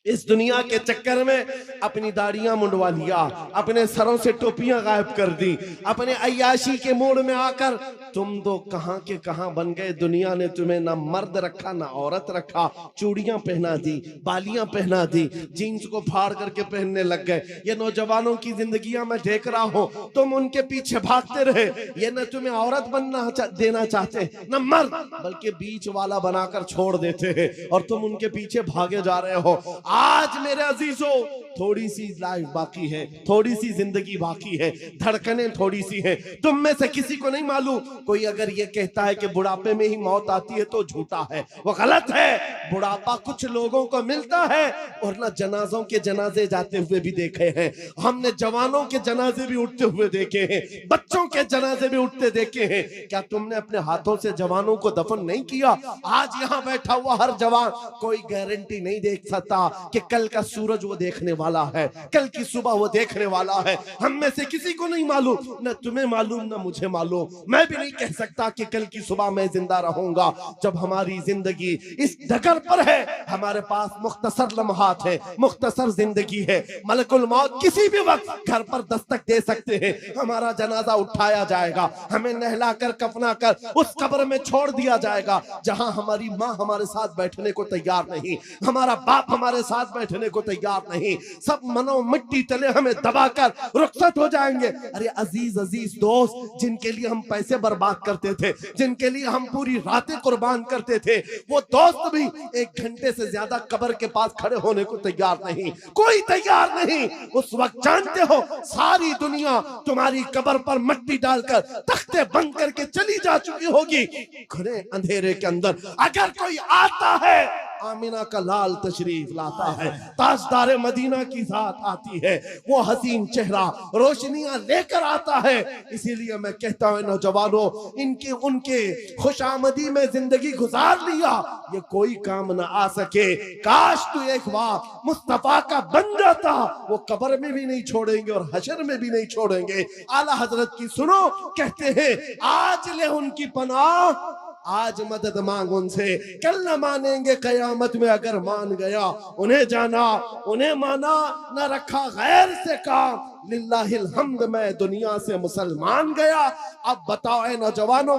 इस दुनिया के चक्कर में अपनी दाढ़ियां मुंडवा लिया, अपने सरों से टोपियां गायब कर दी, अपने अय्याशी के मोड़ में आकर तुम तो कहां के कहां बन गए। दुनिया ने तुम्हें ना मर्द रखा ना औरत रखा, चूड़ियां पहना दी, बालियां पहना दी, जीन्स को फाड़ करके पहनने लग गए। ये नौजवानों की जिंदगियां मैं देख रहा हूं, तुम उनके पीछे भागते रहे। ये न तुम्हें औरत बनना देना चाहते न मर्द, बल्कि बीच वाला बनाकर छोड़ देते हैं और तुम उनके पीछे भागे जा रहे हो। आज मेरे अजीजों, थोड़ी सी लाइफ बाकी है, थोड़ी सी जिंदगी बाकी है, धड़कनें थोड़ी सी हैं। तुम में से किसी को नहीं मालूम, कोई अगर ये कहता है कि बुढ़ापे में ही मौत आती है तो झूठा है, वो गलत है। बुढ़ापा कुछ लोगों को मिलता है, और ना जनाजों के जनाजे जाते हुए भी देखे हैं हमने, जवानों के जनाजे भी उठते हुए देखे हैं, बच्चों के जनाजे भी उठते देखे हैं। क्या तुमने अपने हाथों से जवानों को दफन नहीं किया? आज यहाँ बैठा हुआ हर जवान कोई गारंटी नहीं देख सकता कि कल का सूरज वो देखने वाला है, कल की सुबह वो देखने वाला है। हम में से किसी को नहीं मालूम, न तुम्हें मालूम न मुझे मालूम। मैं भी नहीं कह सकता कि कल की सुबह मैं जिंदा रहूंगा। जब हमारी जिंदगी इस डगर पर है, हमारे पास मुख्तसर लम्हात है, मुख्तसर जिंदगी है। मलकुल मौत किसी भी वक्त घर पर दस्तक दे सकते हैं। हमारा जनाजा उठाया जाएगा, हमें नहला कर कफना कर उस कब्र में छोड़ दिया जाएगा जहां हमारी माँ हमारे साथ बैठने को तैयार नहीं, हमारा बाप हमारे साथ बैठने को तैयार नहीं। सब मनो मिट्टी तले हमें दबाकर रुखसत हो जाएंगे। अरे अजीज अजीज दोस्त, जिनके लिए हम पैसे बर्बाद करते थे, जिनके लिए हम पूरी रातें कुर्बान करते थे, वो दोस्त भी 1 घंटे से ज्यादा कब्र के पास खड़े होने को तैयार नहीं, कोई तैयार नहीं। उस वक्त जानते हो सारी दुनिया तुम्हारी कब्र पर मिट्टी डालकर तख्ते बंद करके चली जा चुकी होगी। घने अंधेरे के अंदर अगर कोई आता है, आमिना का लाल तशरीफ लाता है, ताजदार मदीना की जात आती है, वो हसीन चेहरा रोशनियां लेकर आता है। इसीलिए मैं कहता हूं नौजवानों, इनके उनके खुशामदी में जिंदगी गुजार लिया, ये कोई काम ना आ सके। काश तू एक बार मुस्तफा का बन जाता, वो कब्र में भी नहीं छोड़ेंगे और हशर में भी नहीं छोड़ेंगे। आला हजरत की सुनो, कहते हैं आज ले उनकी पनाह, आज मदद मांग उनसे, कल न मानेंगे कयामत में अगर मान गया। उन्हें जाना उन्हें माना, न रखा गैर से काम, लिल्लाहिल हम्द मैं दुनिया से मुसलमान गया। अब बताओ ए नौजवानों,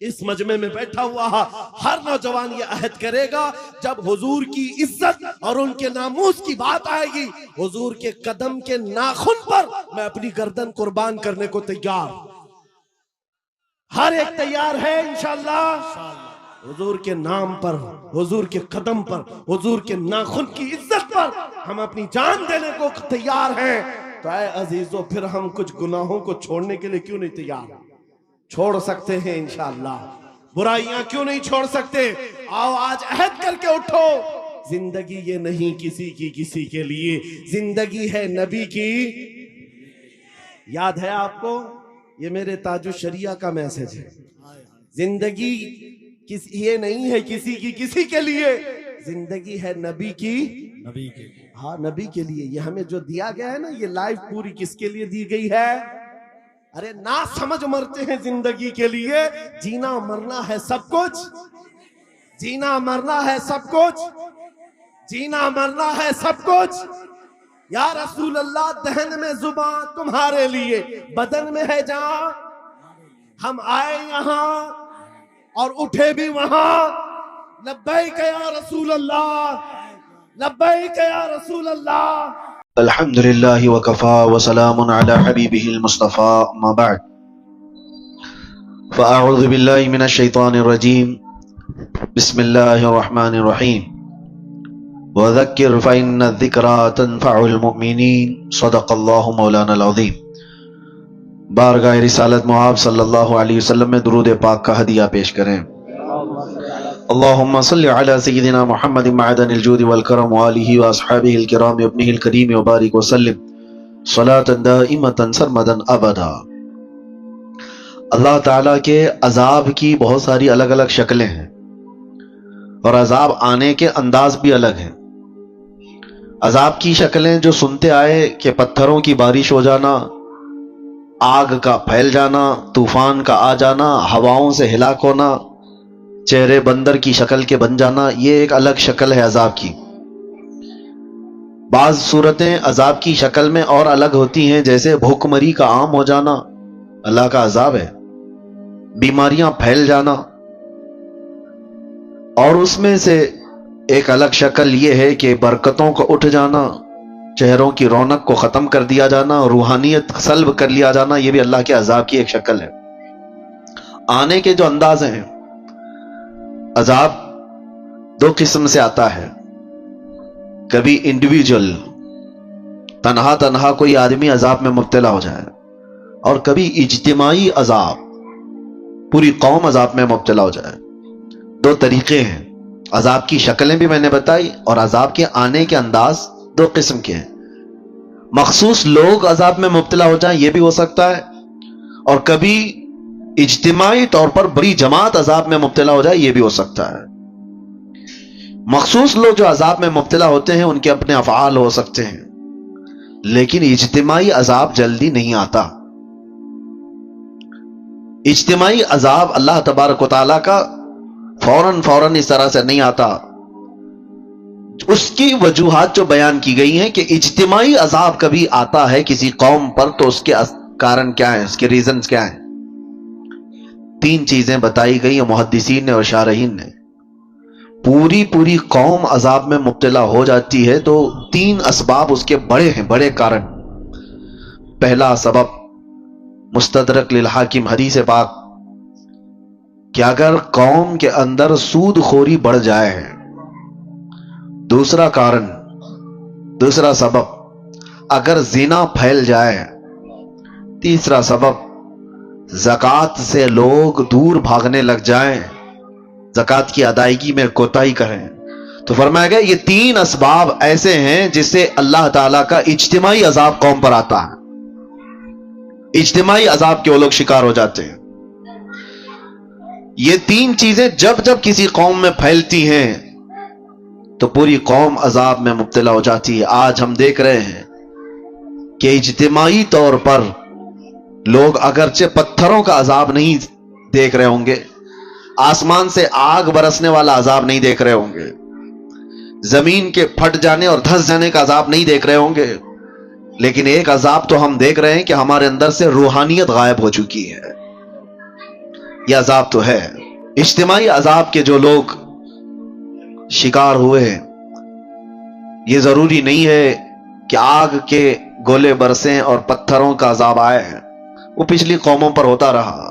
इस मजमे में बैठा हुआ हर नौजवान ये अहद करेगा, जब हुजूर की इज्जत और उनके नामूस की बात आएगी, हुजूर के कदम के नाखून पर मैं अपनी गर्दन कुर्बान करने को तैयार। हर एक तैयार है इंशाअल्लाह। हुजूर के नाम पर, हुजूर के कदम पर, हुजूर के नाखून की इज्जत पर हम अपनी जान देने को तैयार हैं। तो ऐ अजीजों, फिर हम कुछ गुनाहों को छोड़ने के लिए क्यों नहीं तैयार? छोड़ सकते हैं इंशाअल्लाह। बुराइयां क्यों नहीं छोड़ सकते? आओ आज अहद करके उठो। जिंदगी ये नहीं किसी की किसी के लिए, जिंदगी है नबी की। याद है आपको, ये मेरे ताजुश शरिया का मैसेज है। जिंदगी ये नहीं है किसी की किसी के लिए, जिंदगी है नबी की, नबी के। हाँ, नबी के लिए। ये हमें जो दिया गया है ना, ये लाइफ पूरी किसके लिए दी गई है? अरे ना समझ मरते हैं जिंदगी के लिए। जीना मरना है सब कुछ, जीना मरना है सब कुछ, जीना मरना है सब कुछ। या रसूल अल्लाह, दहन में जुबान तुम्हारे लिए, बदन में है जान। हम आए यहाँ और उठे भी वहां। लब्बैक या रसूल अल्लाह, लब्बैक या रसूल अल्लाह। अल्हम्दुलिल्लाहि व कफ़ा व सलामुन अला हबीबिहिल मुस्तफ़ा, अम्मा बअद। फ़अऊज़ु बिल्लाहि मिनश शैतानिर रजीम, बिस्मिल्लाहिर रहमानिर रहीम। वज़क्किर फ़इन्न ज़िक्रा तनफ़उल मुमिनीन, सदक़ल्लाहु मौलानाल अज़ीम। बारगाह रिसालत मुआब सल्लल्लाहु अलैहि वसल्लम में दुरूद पाक का हदिया पेश करें। अल्लाहुम्मा सल्लि अला सय्यिदिना मुहम्मदिन मअदनिल जूदि वल करम व आलिहि व अस्हाबिहिल किराम व इब्निहिल करीम व बारिक व सल्लिम सलातन दाइमतन सरमदन अबदा। अल्लाह ताला के अजाब की बहुत सारी अलग अलग शक्लें हैं और अजाब आने के अंदाज भी अलग हैं। अजाब की शक्लें जो सुनते आए कि पत्थरों की बारिश हो जाना, आग का फैल जाना, तूफान का आ जाना, हवाओं से हिलाक होना, चेहरे बंदर की शक्ल के बन जाना, ये एक अलग शक्ल है अजाब की। बाज सूरतें अजाब की शक्ल में और अलग होती हैं, जैसे भूखमरी का आम हो जाना अल्लाह का अजाब है, बीमारियां फैल जाना। और उसमें से एक अलग शक्ल ये है कि बरकतों को उठ जाना, चेहरों की रौनक को खत्म कर दिया जाना, रूहानियत सल्ब कर लिया जाना, यह भी अल्लाह के अजाब की एक शक्ल है। आने के जो अंदाज हैं, अजाब 2 किस्म से आता है। कभी इंडिविजुअल तन्हा तन्हा कोई आदमी अजाब में मुब्तला हो जाए, और कभी इज्तिमाई अजाब, पूरी कौम अजाब में मुब्तला हो जाए। 2 तरीके हैं। अजाब की शक्लें भी मैंने बताई और अजाब के आने के अंदाज 2 किस्म के हैं। मखसूस लोग अजाब में मुब्तला हो जाए, यह भी हो सकता है, और कभी इज्तिमाई तौर पर बड़ी जमात अजाब में मुब्तला हो जाए, यह भी हो सकता है। मखसूस लोग जो अजाब में मुब्तला होते हैं उनके अपने अफ़आल हो सकते हैं, लेकिन इज्तिमाई अजाब जल्दी नहीं आता। इज्तिमाई अजाब अल्लाह तबारक व तआला का फौरन इस तरह से नहीं आता। उसकी वजूहात जो बयान की गई हैं कि इज्तिमाई अजाब कभी आता है किसी कौम पर, तो उसके कारण क्या है, उसके रीजंस क्या है। 3 चीजें बताई गई है मुहद्दिसीन ने और शारहीन ने। पूरी कौम अजाब में मुब्तला हो जाती है तो 3 असबाब उसके बड़े हैं, बड़े कारण। पहला सबब मुस्तदरक लिल हाकिम हदीस पाक कि अगर कौम के अंदर सूदखोरी बढ़ जाए। दूसरा कारण, दूसरा सबब अगर जिना फैल जाए। तीसरा सबब ज़कात से लोग दूर भागने लग जाएं, ज़कात की अदायगी में कोताही करें। तो फरमाया गया ये 3 असबाब ऐसे हैं जिससे अल्लाह ताला का इज्तिमाई अजाब कौम पर आता है। इज्तिमाई अजाब के वो लोग शिकार हो जाते हैं। ये 3 चीजें जब जब किसी कौम में फैलती हैं तो पूरी कौम अजाब में मुब्तला हो जाती है। आज हम देख रहे हैं कि इज्तिमाई तौर पर लोग अगरचे पत्थरों का अजाब नहीं देख रहे होंगे, आसमान से आग बरसने वाला अजाब नहीं देख रहे होंगे, जमीन के फट जाने और धंस जाने का अजाब नहीं देख रहे होंगे, लेकिन एक अजाब तो हम देख रहे हैं कि हमारे अंदर से रूहानियत गायब हो चुकी है। यह अजाब तो है। इज्तिमाई अजाब के जो लोग शिकार हुए हैं, यह जरूरी नहीं है कि आग के गोले बरसें और पत्थरों का अजाब आए, वो पिछली कौमों पर होता रहा।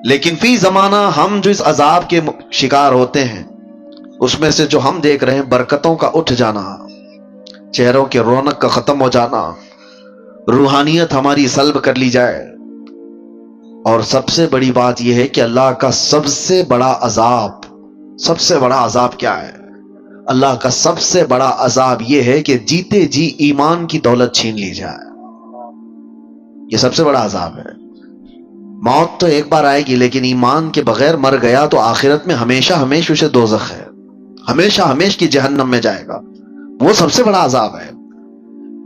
लेकिन फी जमाना हम जो इस अजाब के शिकार होते हैं उसमें से जो हम देख रहे हैं बरकतों का उठ जाना, चेहरों के रौनक का खत्म हो जाना, रूहानियत हमारी सल्ब कर ली जाए। और सबसे बड़ी बात यह है कि अल्लाह का सबसे बड़ा अजाब क्या है? अल्लाह का सबसे बड़ा अजाब यह है कि जीते जी ईमान की दौलत छीन ली जाए। यह सबसे बड़ा अजाब है। मौत तो एक बार आएगी, लेकिन ईमान के बगैर मर गया तो आखिरत में हमेशा हमेश उसे दोज़ख है, हमेशा हमेश की जहन्नम में जाएगा। वो सबसे बड़ा अजाब है।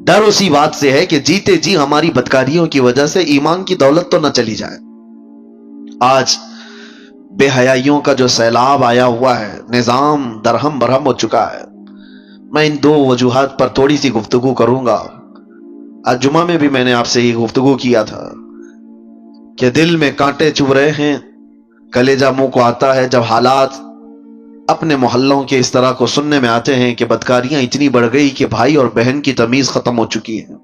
डर उसी बात से है कि जीते जी हमारी बदकारियों की वजह से ईमान की दौलत तो न चली जाए। आज बेहयाइयों का जो सैलाब आया हुआ है, निजाम दरहम बरहम हो चुका है। मैं इन 2 वजूहात पर थोड़ी सी गुफ्तगू करूंगा। आज जुमा में भी मैंने आपसे ये गुफ्तगू किया था कि दिल में कांटे चुभ रहे हैं, कलेजा मुंह को आता है जब हालात अपने मोहल्लों के इस तरह को सुनने में आते हैं कि बदकारियां इतनी बढ़ गई कि भाई और बहन की तमीज खत्म हो चुकी है।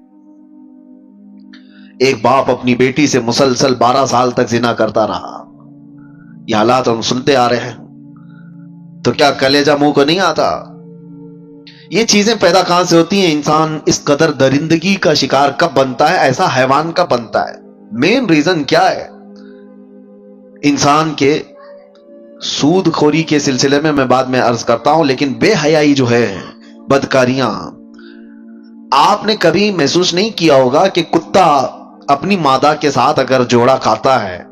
एक बाप अपनी बेटी से मुसलसल 12 साल तक जिना करता रहा। ये हालात हम सुनते आ रहे हैं, तो क्या कलेजा मुंह को नहीं आता? ये चीजें पैदा कहां से होती हैं? इंसान इस कदर दरिंदगी का शिकार कब बनता है, ऐसा हैवान कब बनता है? मेन रीजन क्या है? इंसान के सूदखोरी के सिलसिले में मैं बाद में अर्ज करता हूं, लेकिन बेहयाई जो है, बदकारियां, आपने कभी महसूस नहीं किया होगा कि कुत्ता अपनी मादा के साथ अगर जोड़ा खाता है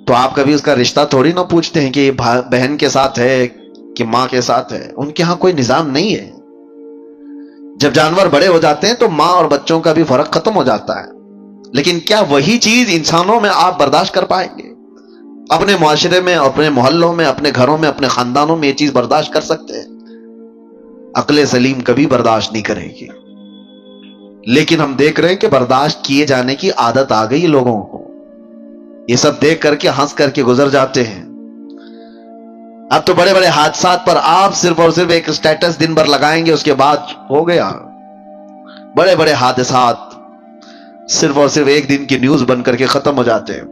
तो आप कभी उसका रिश्ता थोड़ी ना पूछते हैं कि ये बहन के साथ है कि मां के साथ है। उनके यहां कोई निजाम नहीं है। जब जानवर बड़े हो जाते हैं तो मां और बच्चों का भी फर्क खत्म हो जाता है। लेकिन क्या वही चीज इंसानों में आप बर्दाश्त कर पाएंगे? अपने मुआशरे में, अपने मोहल्लों में, अपने घरों में, अपने खानदानों में ये चीज बर्दाश्त कर सकते हैं? अक्ले सलीम कभी बर्दाश्त नहीं करेगी। लेकिन हम देख रहे हैं कि बर्दाश्त किए जाने की आदत आ गई लोगों को। ये सब देख करके हंस करके गुजर जाते हैं। अब तो बड़े बड़े हादसा पर आप सिर्फ और सिर्फ एक स्टेटस दिन भर लगाएंगे, उसके बाद हो गया। बड़े बड़े हादसा सिर्फ और सिर्फ एक दिन की न्यूज बन करके खत्म हो जाते हैं।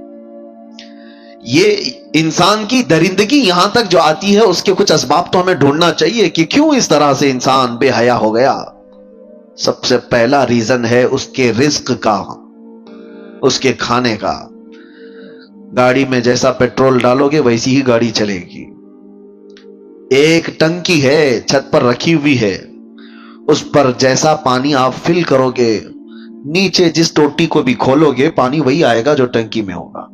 ये इंसान की दरिंदगी यहां तक जो आती है, उसके कुछ असबाब तो हमें ढूंढना चाहिए कि क्यों इस तरह से इंसान बेहया हो गया। सबसे पहला रीजन है उसके रिस्क का, उसके खाने का। गाड़ी में जैसा पेट्रोल डालोगे वैसी ही गाड़ी चलेगी। एक टंकी है, छत पर रखी हुई है, उस पर जैसा पानी आप फिल करोगे, नीचे जिस टोटी को भी खोलोगे पानी वही आएगा जो टंकी में होगा।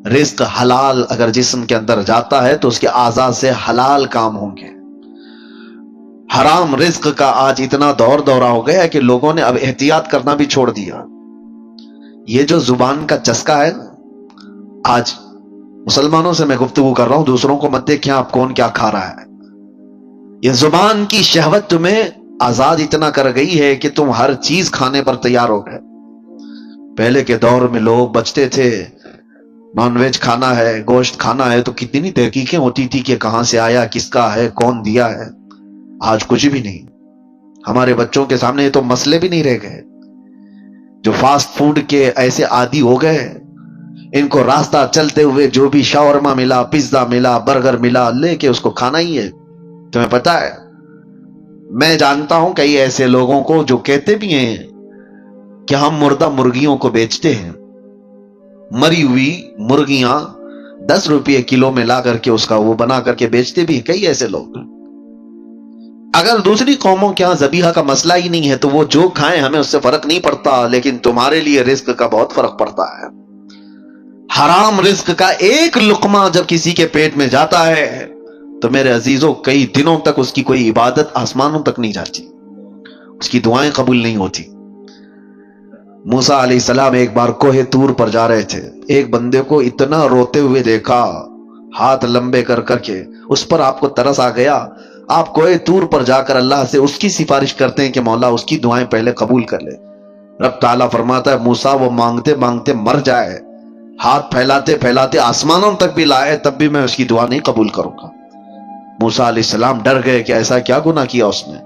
रिस्क हलाल अगर जिस्म के अंदर जाता है तो उसके आज़ा से हलाल काम होंगे। हराम रिस्क का आज इतना दौर दौरा हो गया है कि लोगों ने अब एहतियात करना भी छोड़ दिया। ये जो जुबान का चस्का है, आज मुसलमानों से मैं गुफ्तगू कर रहा हूं, दूसरों को मत देखें आप कौन क्या खा रहा है। ये जुबान की शहवत तुम्हें आजाद इतना कर गई है कि तुम हर चीज खाने पर तैयार हो गए। पहले के दौर में लोग बचते थे, नॉनवेज खाना है, गोश्त खाना है, तो कितनी तहकीकें होती थी कि कहां से आया, किसका है, कौन दिया है। आज कुछ भी नहीं। हमारे बच्चों के सामने तो मसले भी नहीं रह गए। जो फास्ट फूड के ऐसे आदी हो गए, इनको रास्ता चलते हुए जो भी शावरमा मिला, पिज्जा मिला, बर्गर मिला, लेके उसको खाना ही है। तुम्हें पता है, मैं जानता हूं कई ऐसे लोगों को जो कहते भी हैं कि हम मुर्दा मुर्गियों को बेचते हैं। मरी हुई मुर्गियां 10 रुपये किलो में ला करके उसका वो बना करके बेचते भी हैं कई ऐसे लोग। अगर दूसरी कौमों के यहां ज़बीहा का मसला ही नहीं है तो वो जो खाएं हमें उससे फर्क नहीं पड़ता, लेकिन तुम्हारे लिए रिस्क का बहुत फर्क पड़ता है। हराम रिस्क का एक लुकमा जब किसी के पेट में जाता है तो मेरे अजीजों कई दिनों तक उसकी कोई इबादत आसमानों तक नहीं जाती, उसकी दुआएं कबूल नहीं होती। मूसा अलैहिस्सलाम एक बार कोहे तूर पर जा रहे थे, एक बंदे को इतना रोते हुए देखा, हाथ लंबे कर करके, उस पर आपको तरस आ गया। आप कोहे तूर पर जाकर अल्लाह से उसकी सिफारिश करते हैं कि मौला उसकी दुआएं पहले कबूल कर ले। रब ताला फरमाता है मूसा वो मांगते मांगते मर जाए, हाथ फैलाते फैलाते आसमानों तक भी लाए, तब भी मैं उसकी दुआ नहीं कबूल करूंगा। मूसा अलैहिस्सलाम डर गए कि ऐसा क्या गुनाह किया उसने।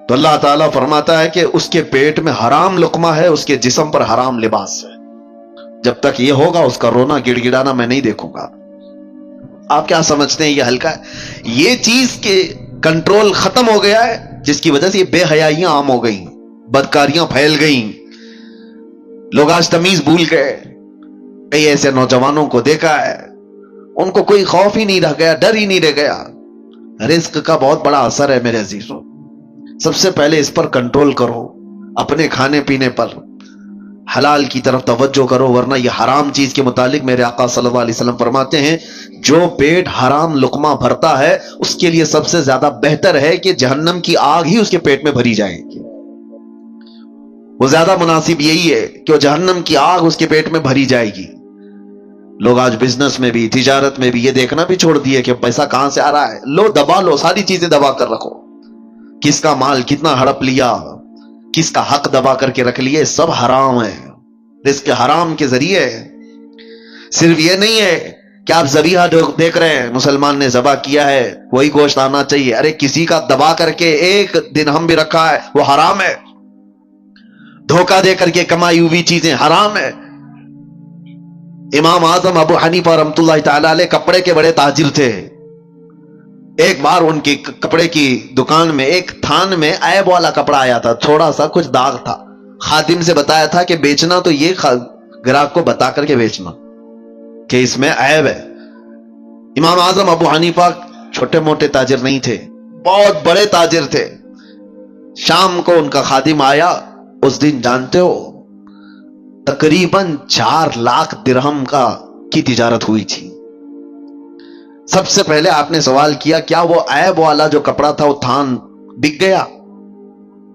तो अल्लाह ताला फरमाता है कि उसके पेट में हराम लुकमा है, उसके जिस्म पर हराम लिबास है। जब तक ये होगा उसका रोना गिड़गिड़ाना मैं नहीं देखूंगा। आप क्या समझते हैं ये हल्का है? ये चीज के कंट्रोल खत्म हो गया है, जिसकी वजह से ये बेहयाइयां आम हो गई, बदकारियां फैल गई, लोग आज तमीज भूल गए। कई ऐसे नौजवानों को देखा है, उनको कोई खौफ ही नहीं रह गया, डर ही नहीं रह गया। रिस्क का बहुत बड़ा असर है मेरे अजीजों। सबसे पहले इस पर कंट्रोल करो, अपने खाने पीने पर हलाल की तरफ तवज्जो करो, वरना यह हराम चीज के मुतालिक मेरे आका सल्लल्लाहु अलैहि वसल्लम फरमाते हैं जो पेट हराम लुकमा भरता है उसके लिए सबसे ज्यादा बेहतर है कि जहन्नम की आग ही उसके पेट में भरी जाएगी। वो ज्यादा मुनासिब यही है कि वो जहन्नम की आग उसके पेट में भरी जाएगी। लोग आज बिजनेस में भी, तिजारत में भी ये देखना भी छोड़ दिए कि पैसा कहां से आ रहा है। लो दबा लो, सारी चीजें दबा कर रखो, किसका माल कितना हड़प लिया, किसका हक दबा करके रख लिए, सब हराम है। रिस्क हराम के जरिए सिर्फ ये नहीं है कि आप ज़बीहा देख रहे हैं, मुसलमान ने ज़बा किया है वही गोश्त आना चाहिए। अरे किसी का दबा करके एक दिन हम भी रखा है वो हराम है। धोखा दे करके कमाई हुई चीजें हराम है। इमाम आजम अबू हनीफा रहमतुल्लाह तआला अलैह कपड़े के बड़े ताजिर थे। एक बार उनकी कपड़े की दुकान में एक थान में ऐब वाला कपड़ा आया था, थोड़ा सा कुछ दाग था। खादिम से बताया था कि बेचना तो ये ग्राहक को बता करके बेचना कि इसमें ऐब है। इमाम आजम अबू हनीफा छोटे मोटे ताजिर नहीं थे, बहुत बड़े ताजिर थे। शाम को उनका खादिम आया, उस दिन जानते हो तकरीबन 4 लाख दिरहम की तिजारत हुई थी। सबसे पहले आपने सवाल किया क्या वो ऐब वाला जो कपड़ा था वो थान बिक गया?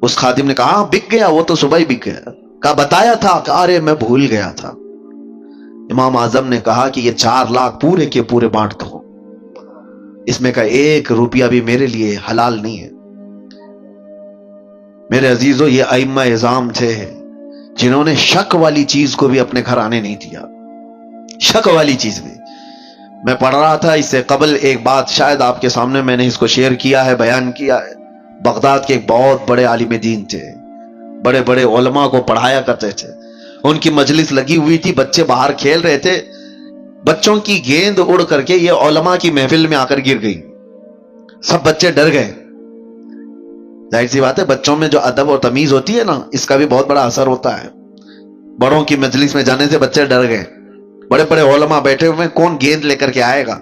उस खादिम ने कहा बिक गया, वो तो सुबह ही बिक गया। कहा बताया था? अरे मैं भूल गया था। इमाम आजम ने कहा कि ये 4 लाख पूरे के पूरे बांट दो, इसमें का 1 रुपया भी मेरे लिए हलाल नहीं है। मेरे अजीजों ये अइम्मा इज़ाम थे जिन्होंने शक वाली चीज को भी अपने घर आने नहीं दिया। शक वाली चीज भी मैं पढ़ रहा था इससे कबल एक बात, शायद आपके सामने मैंने इसको शेयर किया है, बयान किया है। बगदाद के एक बहुत बड़े आलिम दीन थे, बड़े बड़े उलमा को पढ़ाया करते थे। उनकी मजलिस लगी हुई थी, बच्चे बाहर खेल रहे थे, बच्चों की गेंद उड़ करके ये उलमा की महफिल में आकर गिर गई। सब बच्चे डर गए। जाहिर सी बात है बच्चों में जो अदब और तमीज होती है ना, इसका भी बहुत बड़ा असर होता है। बड़ों की मजलिस में जाने से बच्चे डर गए। बड़े बड़े उलमा बैठे हुए, कौन गेंद लेकर के आएगा?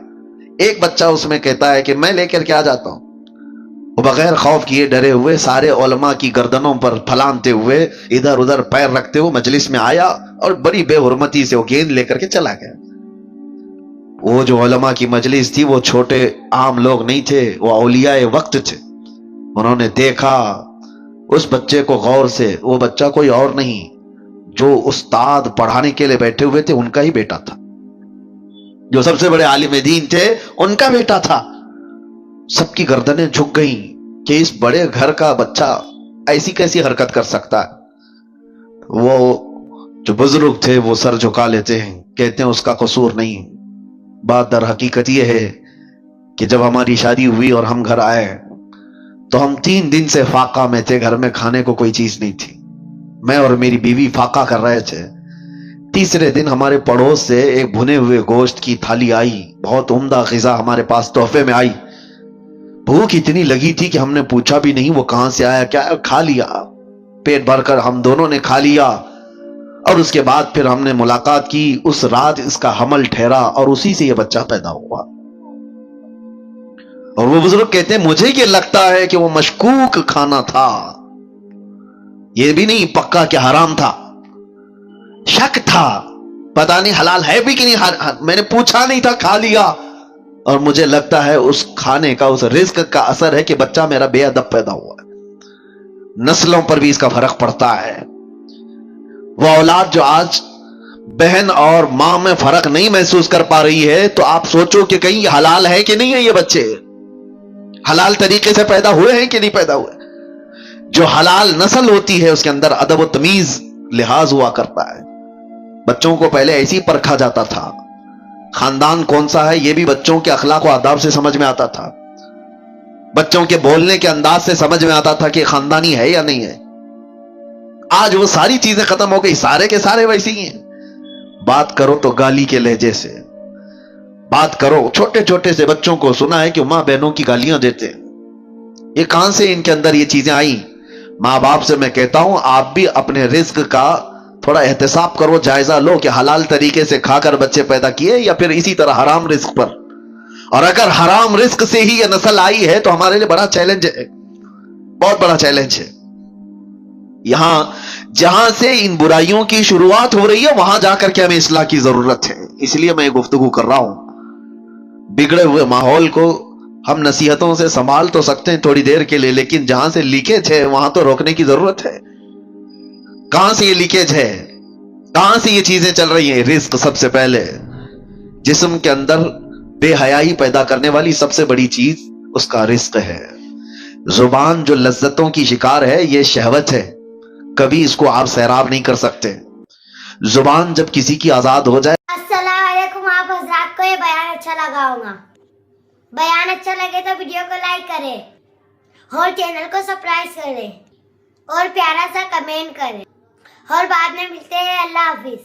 एक बच्चा उसमें कहता है कि मैं लेकर के आ जाता हूं। वो बगैर खौफ किए डरे हुए सारे उलमा की गर्दनों पर फलानते हुए इधर उधर पैर रखते हुए मजलिस में आया और बड़ी बेहुरमती से वो गेंद लेकर के चला गया। वो जो उलमा की मजलिस थी वो छोटे आम लोग नहीं थे, वो औलियाए वक्त थे। उन्होंने देखा उस बच्चे को गौर से, वो बच्चा कोई और नहीं, जो उस्ताद पढ़ाने के लिए बैठे हुए थे उनका ही बेटा था, जो सबसे बड़े आलिम दीन थे उनका बेटा था। सबकी गर्दनें झुक गई कि इस बड़े घर का बच्चा ऐसी कैसी हरकत कर सकता है। वो जो बुजुर्ग थे वो सर झुका लेते हैं, कहते हैं उसका कसूर नहीं। बात दर हकीकत ये है कि जब हमारी शादी हुई और हम घर आए तो हम 3 दिन से फाका में थे, घर में खाने को कोई चीज नहीं थी। मैं और मेरी बीवी फाका कर रहे थे। तीसरे दिन हमारे पड़ोस से एक भुने हुए गोश्त की थाली आई, बहुत उम्दा ग़िज़ा हमारे पास तोहफे में आई। भूख इतनी लगी थी कि हमने पूछा भी नहीं वो कहां से आया, क्या खा लिया, पेट भरकर हम दोनों ने खा लिया। और उसके बाद फिर हमने मुलाकात की, उस रात इसका हमल ठहरा और उसी से यह बच्चा पैदा हुआ। और वो बुजुर्ग कहते हैं मुझे ये लगता है कि वो मशकूक खाना था, ये भी नहीं पक्का कि हराम था, शक था, पता नहीं हलाल है भी कि नहीं। मैंने पूछा नहीं था, खा लिया। और मुझे लगता है उस खाने का, उस रिस्क का असर है कि बच्चा मेरा बेअदब पैदा हुआ है। नस्लों पर भी इसका फर्क पड़ता है। वो औलाद जो आज बहन और मां में फर्क नहीं महसूस कर पा रही है, तो आप सोचो कि कहीं हलाल है कि नहीं है, ये बच्चे हलाल तरीके से पैदा हुए हैं कि नहीं पैदा हुए। जो हलाल नस्ल होती है उसके अंदर अदब और तमीज लिहाज हुआ करता है। बच्चों को पहले ऐसे ही परखा जाता था, खानदान कौन सा है यह भी बच्चों के अखलाक और आदाब से समझ में आता था, बच्चों के बोलने के अंदाज से समझ में आता था कि खानदानी है या नहीं है। आज वो सारी चीजें खत्म हो गई, सारे के सारे वैसे ही हैं। बात करो तो गाली के लहजे से बात करो। छोटे छोटे से बच्चों को सुना है कि मां बहनों की गालियां देते हैं। ये कहां से इनके अंदर ये चीजें आई। मां बाप से मैं कहता हूं आप भी अपने रिस्क का थोड़ा एहतिसाब करो, जायजा लो कि हलाल तरीके से खाकर बच्चे पैदा किए या फिर इसी तरह हराम रिस्क पर। और अगर हराम रिस्क से ही यह नस्ल आई है तो हमारे लिए बड़ा चैलेंज है, बहुत बड़ा चैलेंज है। यहां जहां से इन बुराइयों की शुरुआत हो रही है वहां जाकर के हमें इस्लाह की जरूरत है। इसलिए मैं गुफ्तगू कर रहा हूं। बिगड़े हुए माहौल को हम नसीहतों से संभाल तो सकते हैं थोड़ी देर के लिए, लेकिन जहां से लीकेज है वहां तो रोकने की जरूरत है। कहां से ये लीकेज है, कहां से ये चीजें चल रही हैं। रिस्क सबसे पहले, जिस्म के अंदर बेहयाई पैदा करने वाली सबसे बड़ी चीज उसका रिस्क है। जुबान जो लज्जतों की शिकार है, ये शहवत है, कभी इसको आप सैराब नहीं कर सकते। जुबान जब किसी की आजाद हो जाए। अस्सलाम वालेकुम। आप हजरात को ये बयान अच्छा लगा होगा। बयान अच्छा लगे तो वीडियो को लाइक करें और चैनल को सब्सक्राइब करें और प्यारा सा कमेंट करें और बाद में मिलते हैं। अल्लाह हाफिज।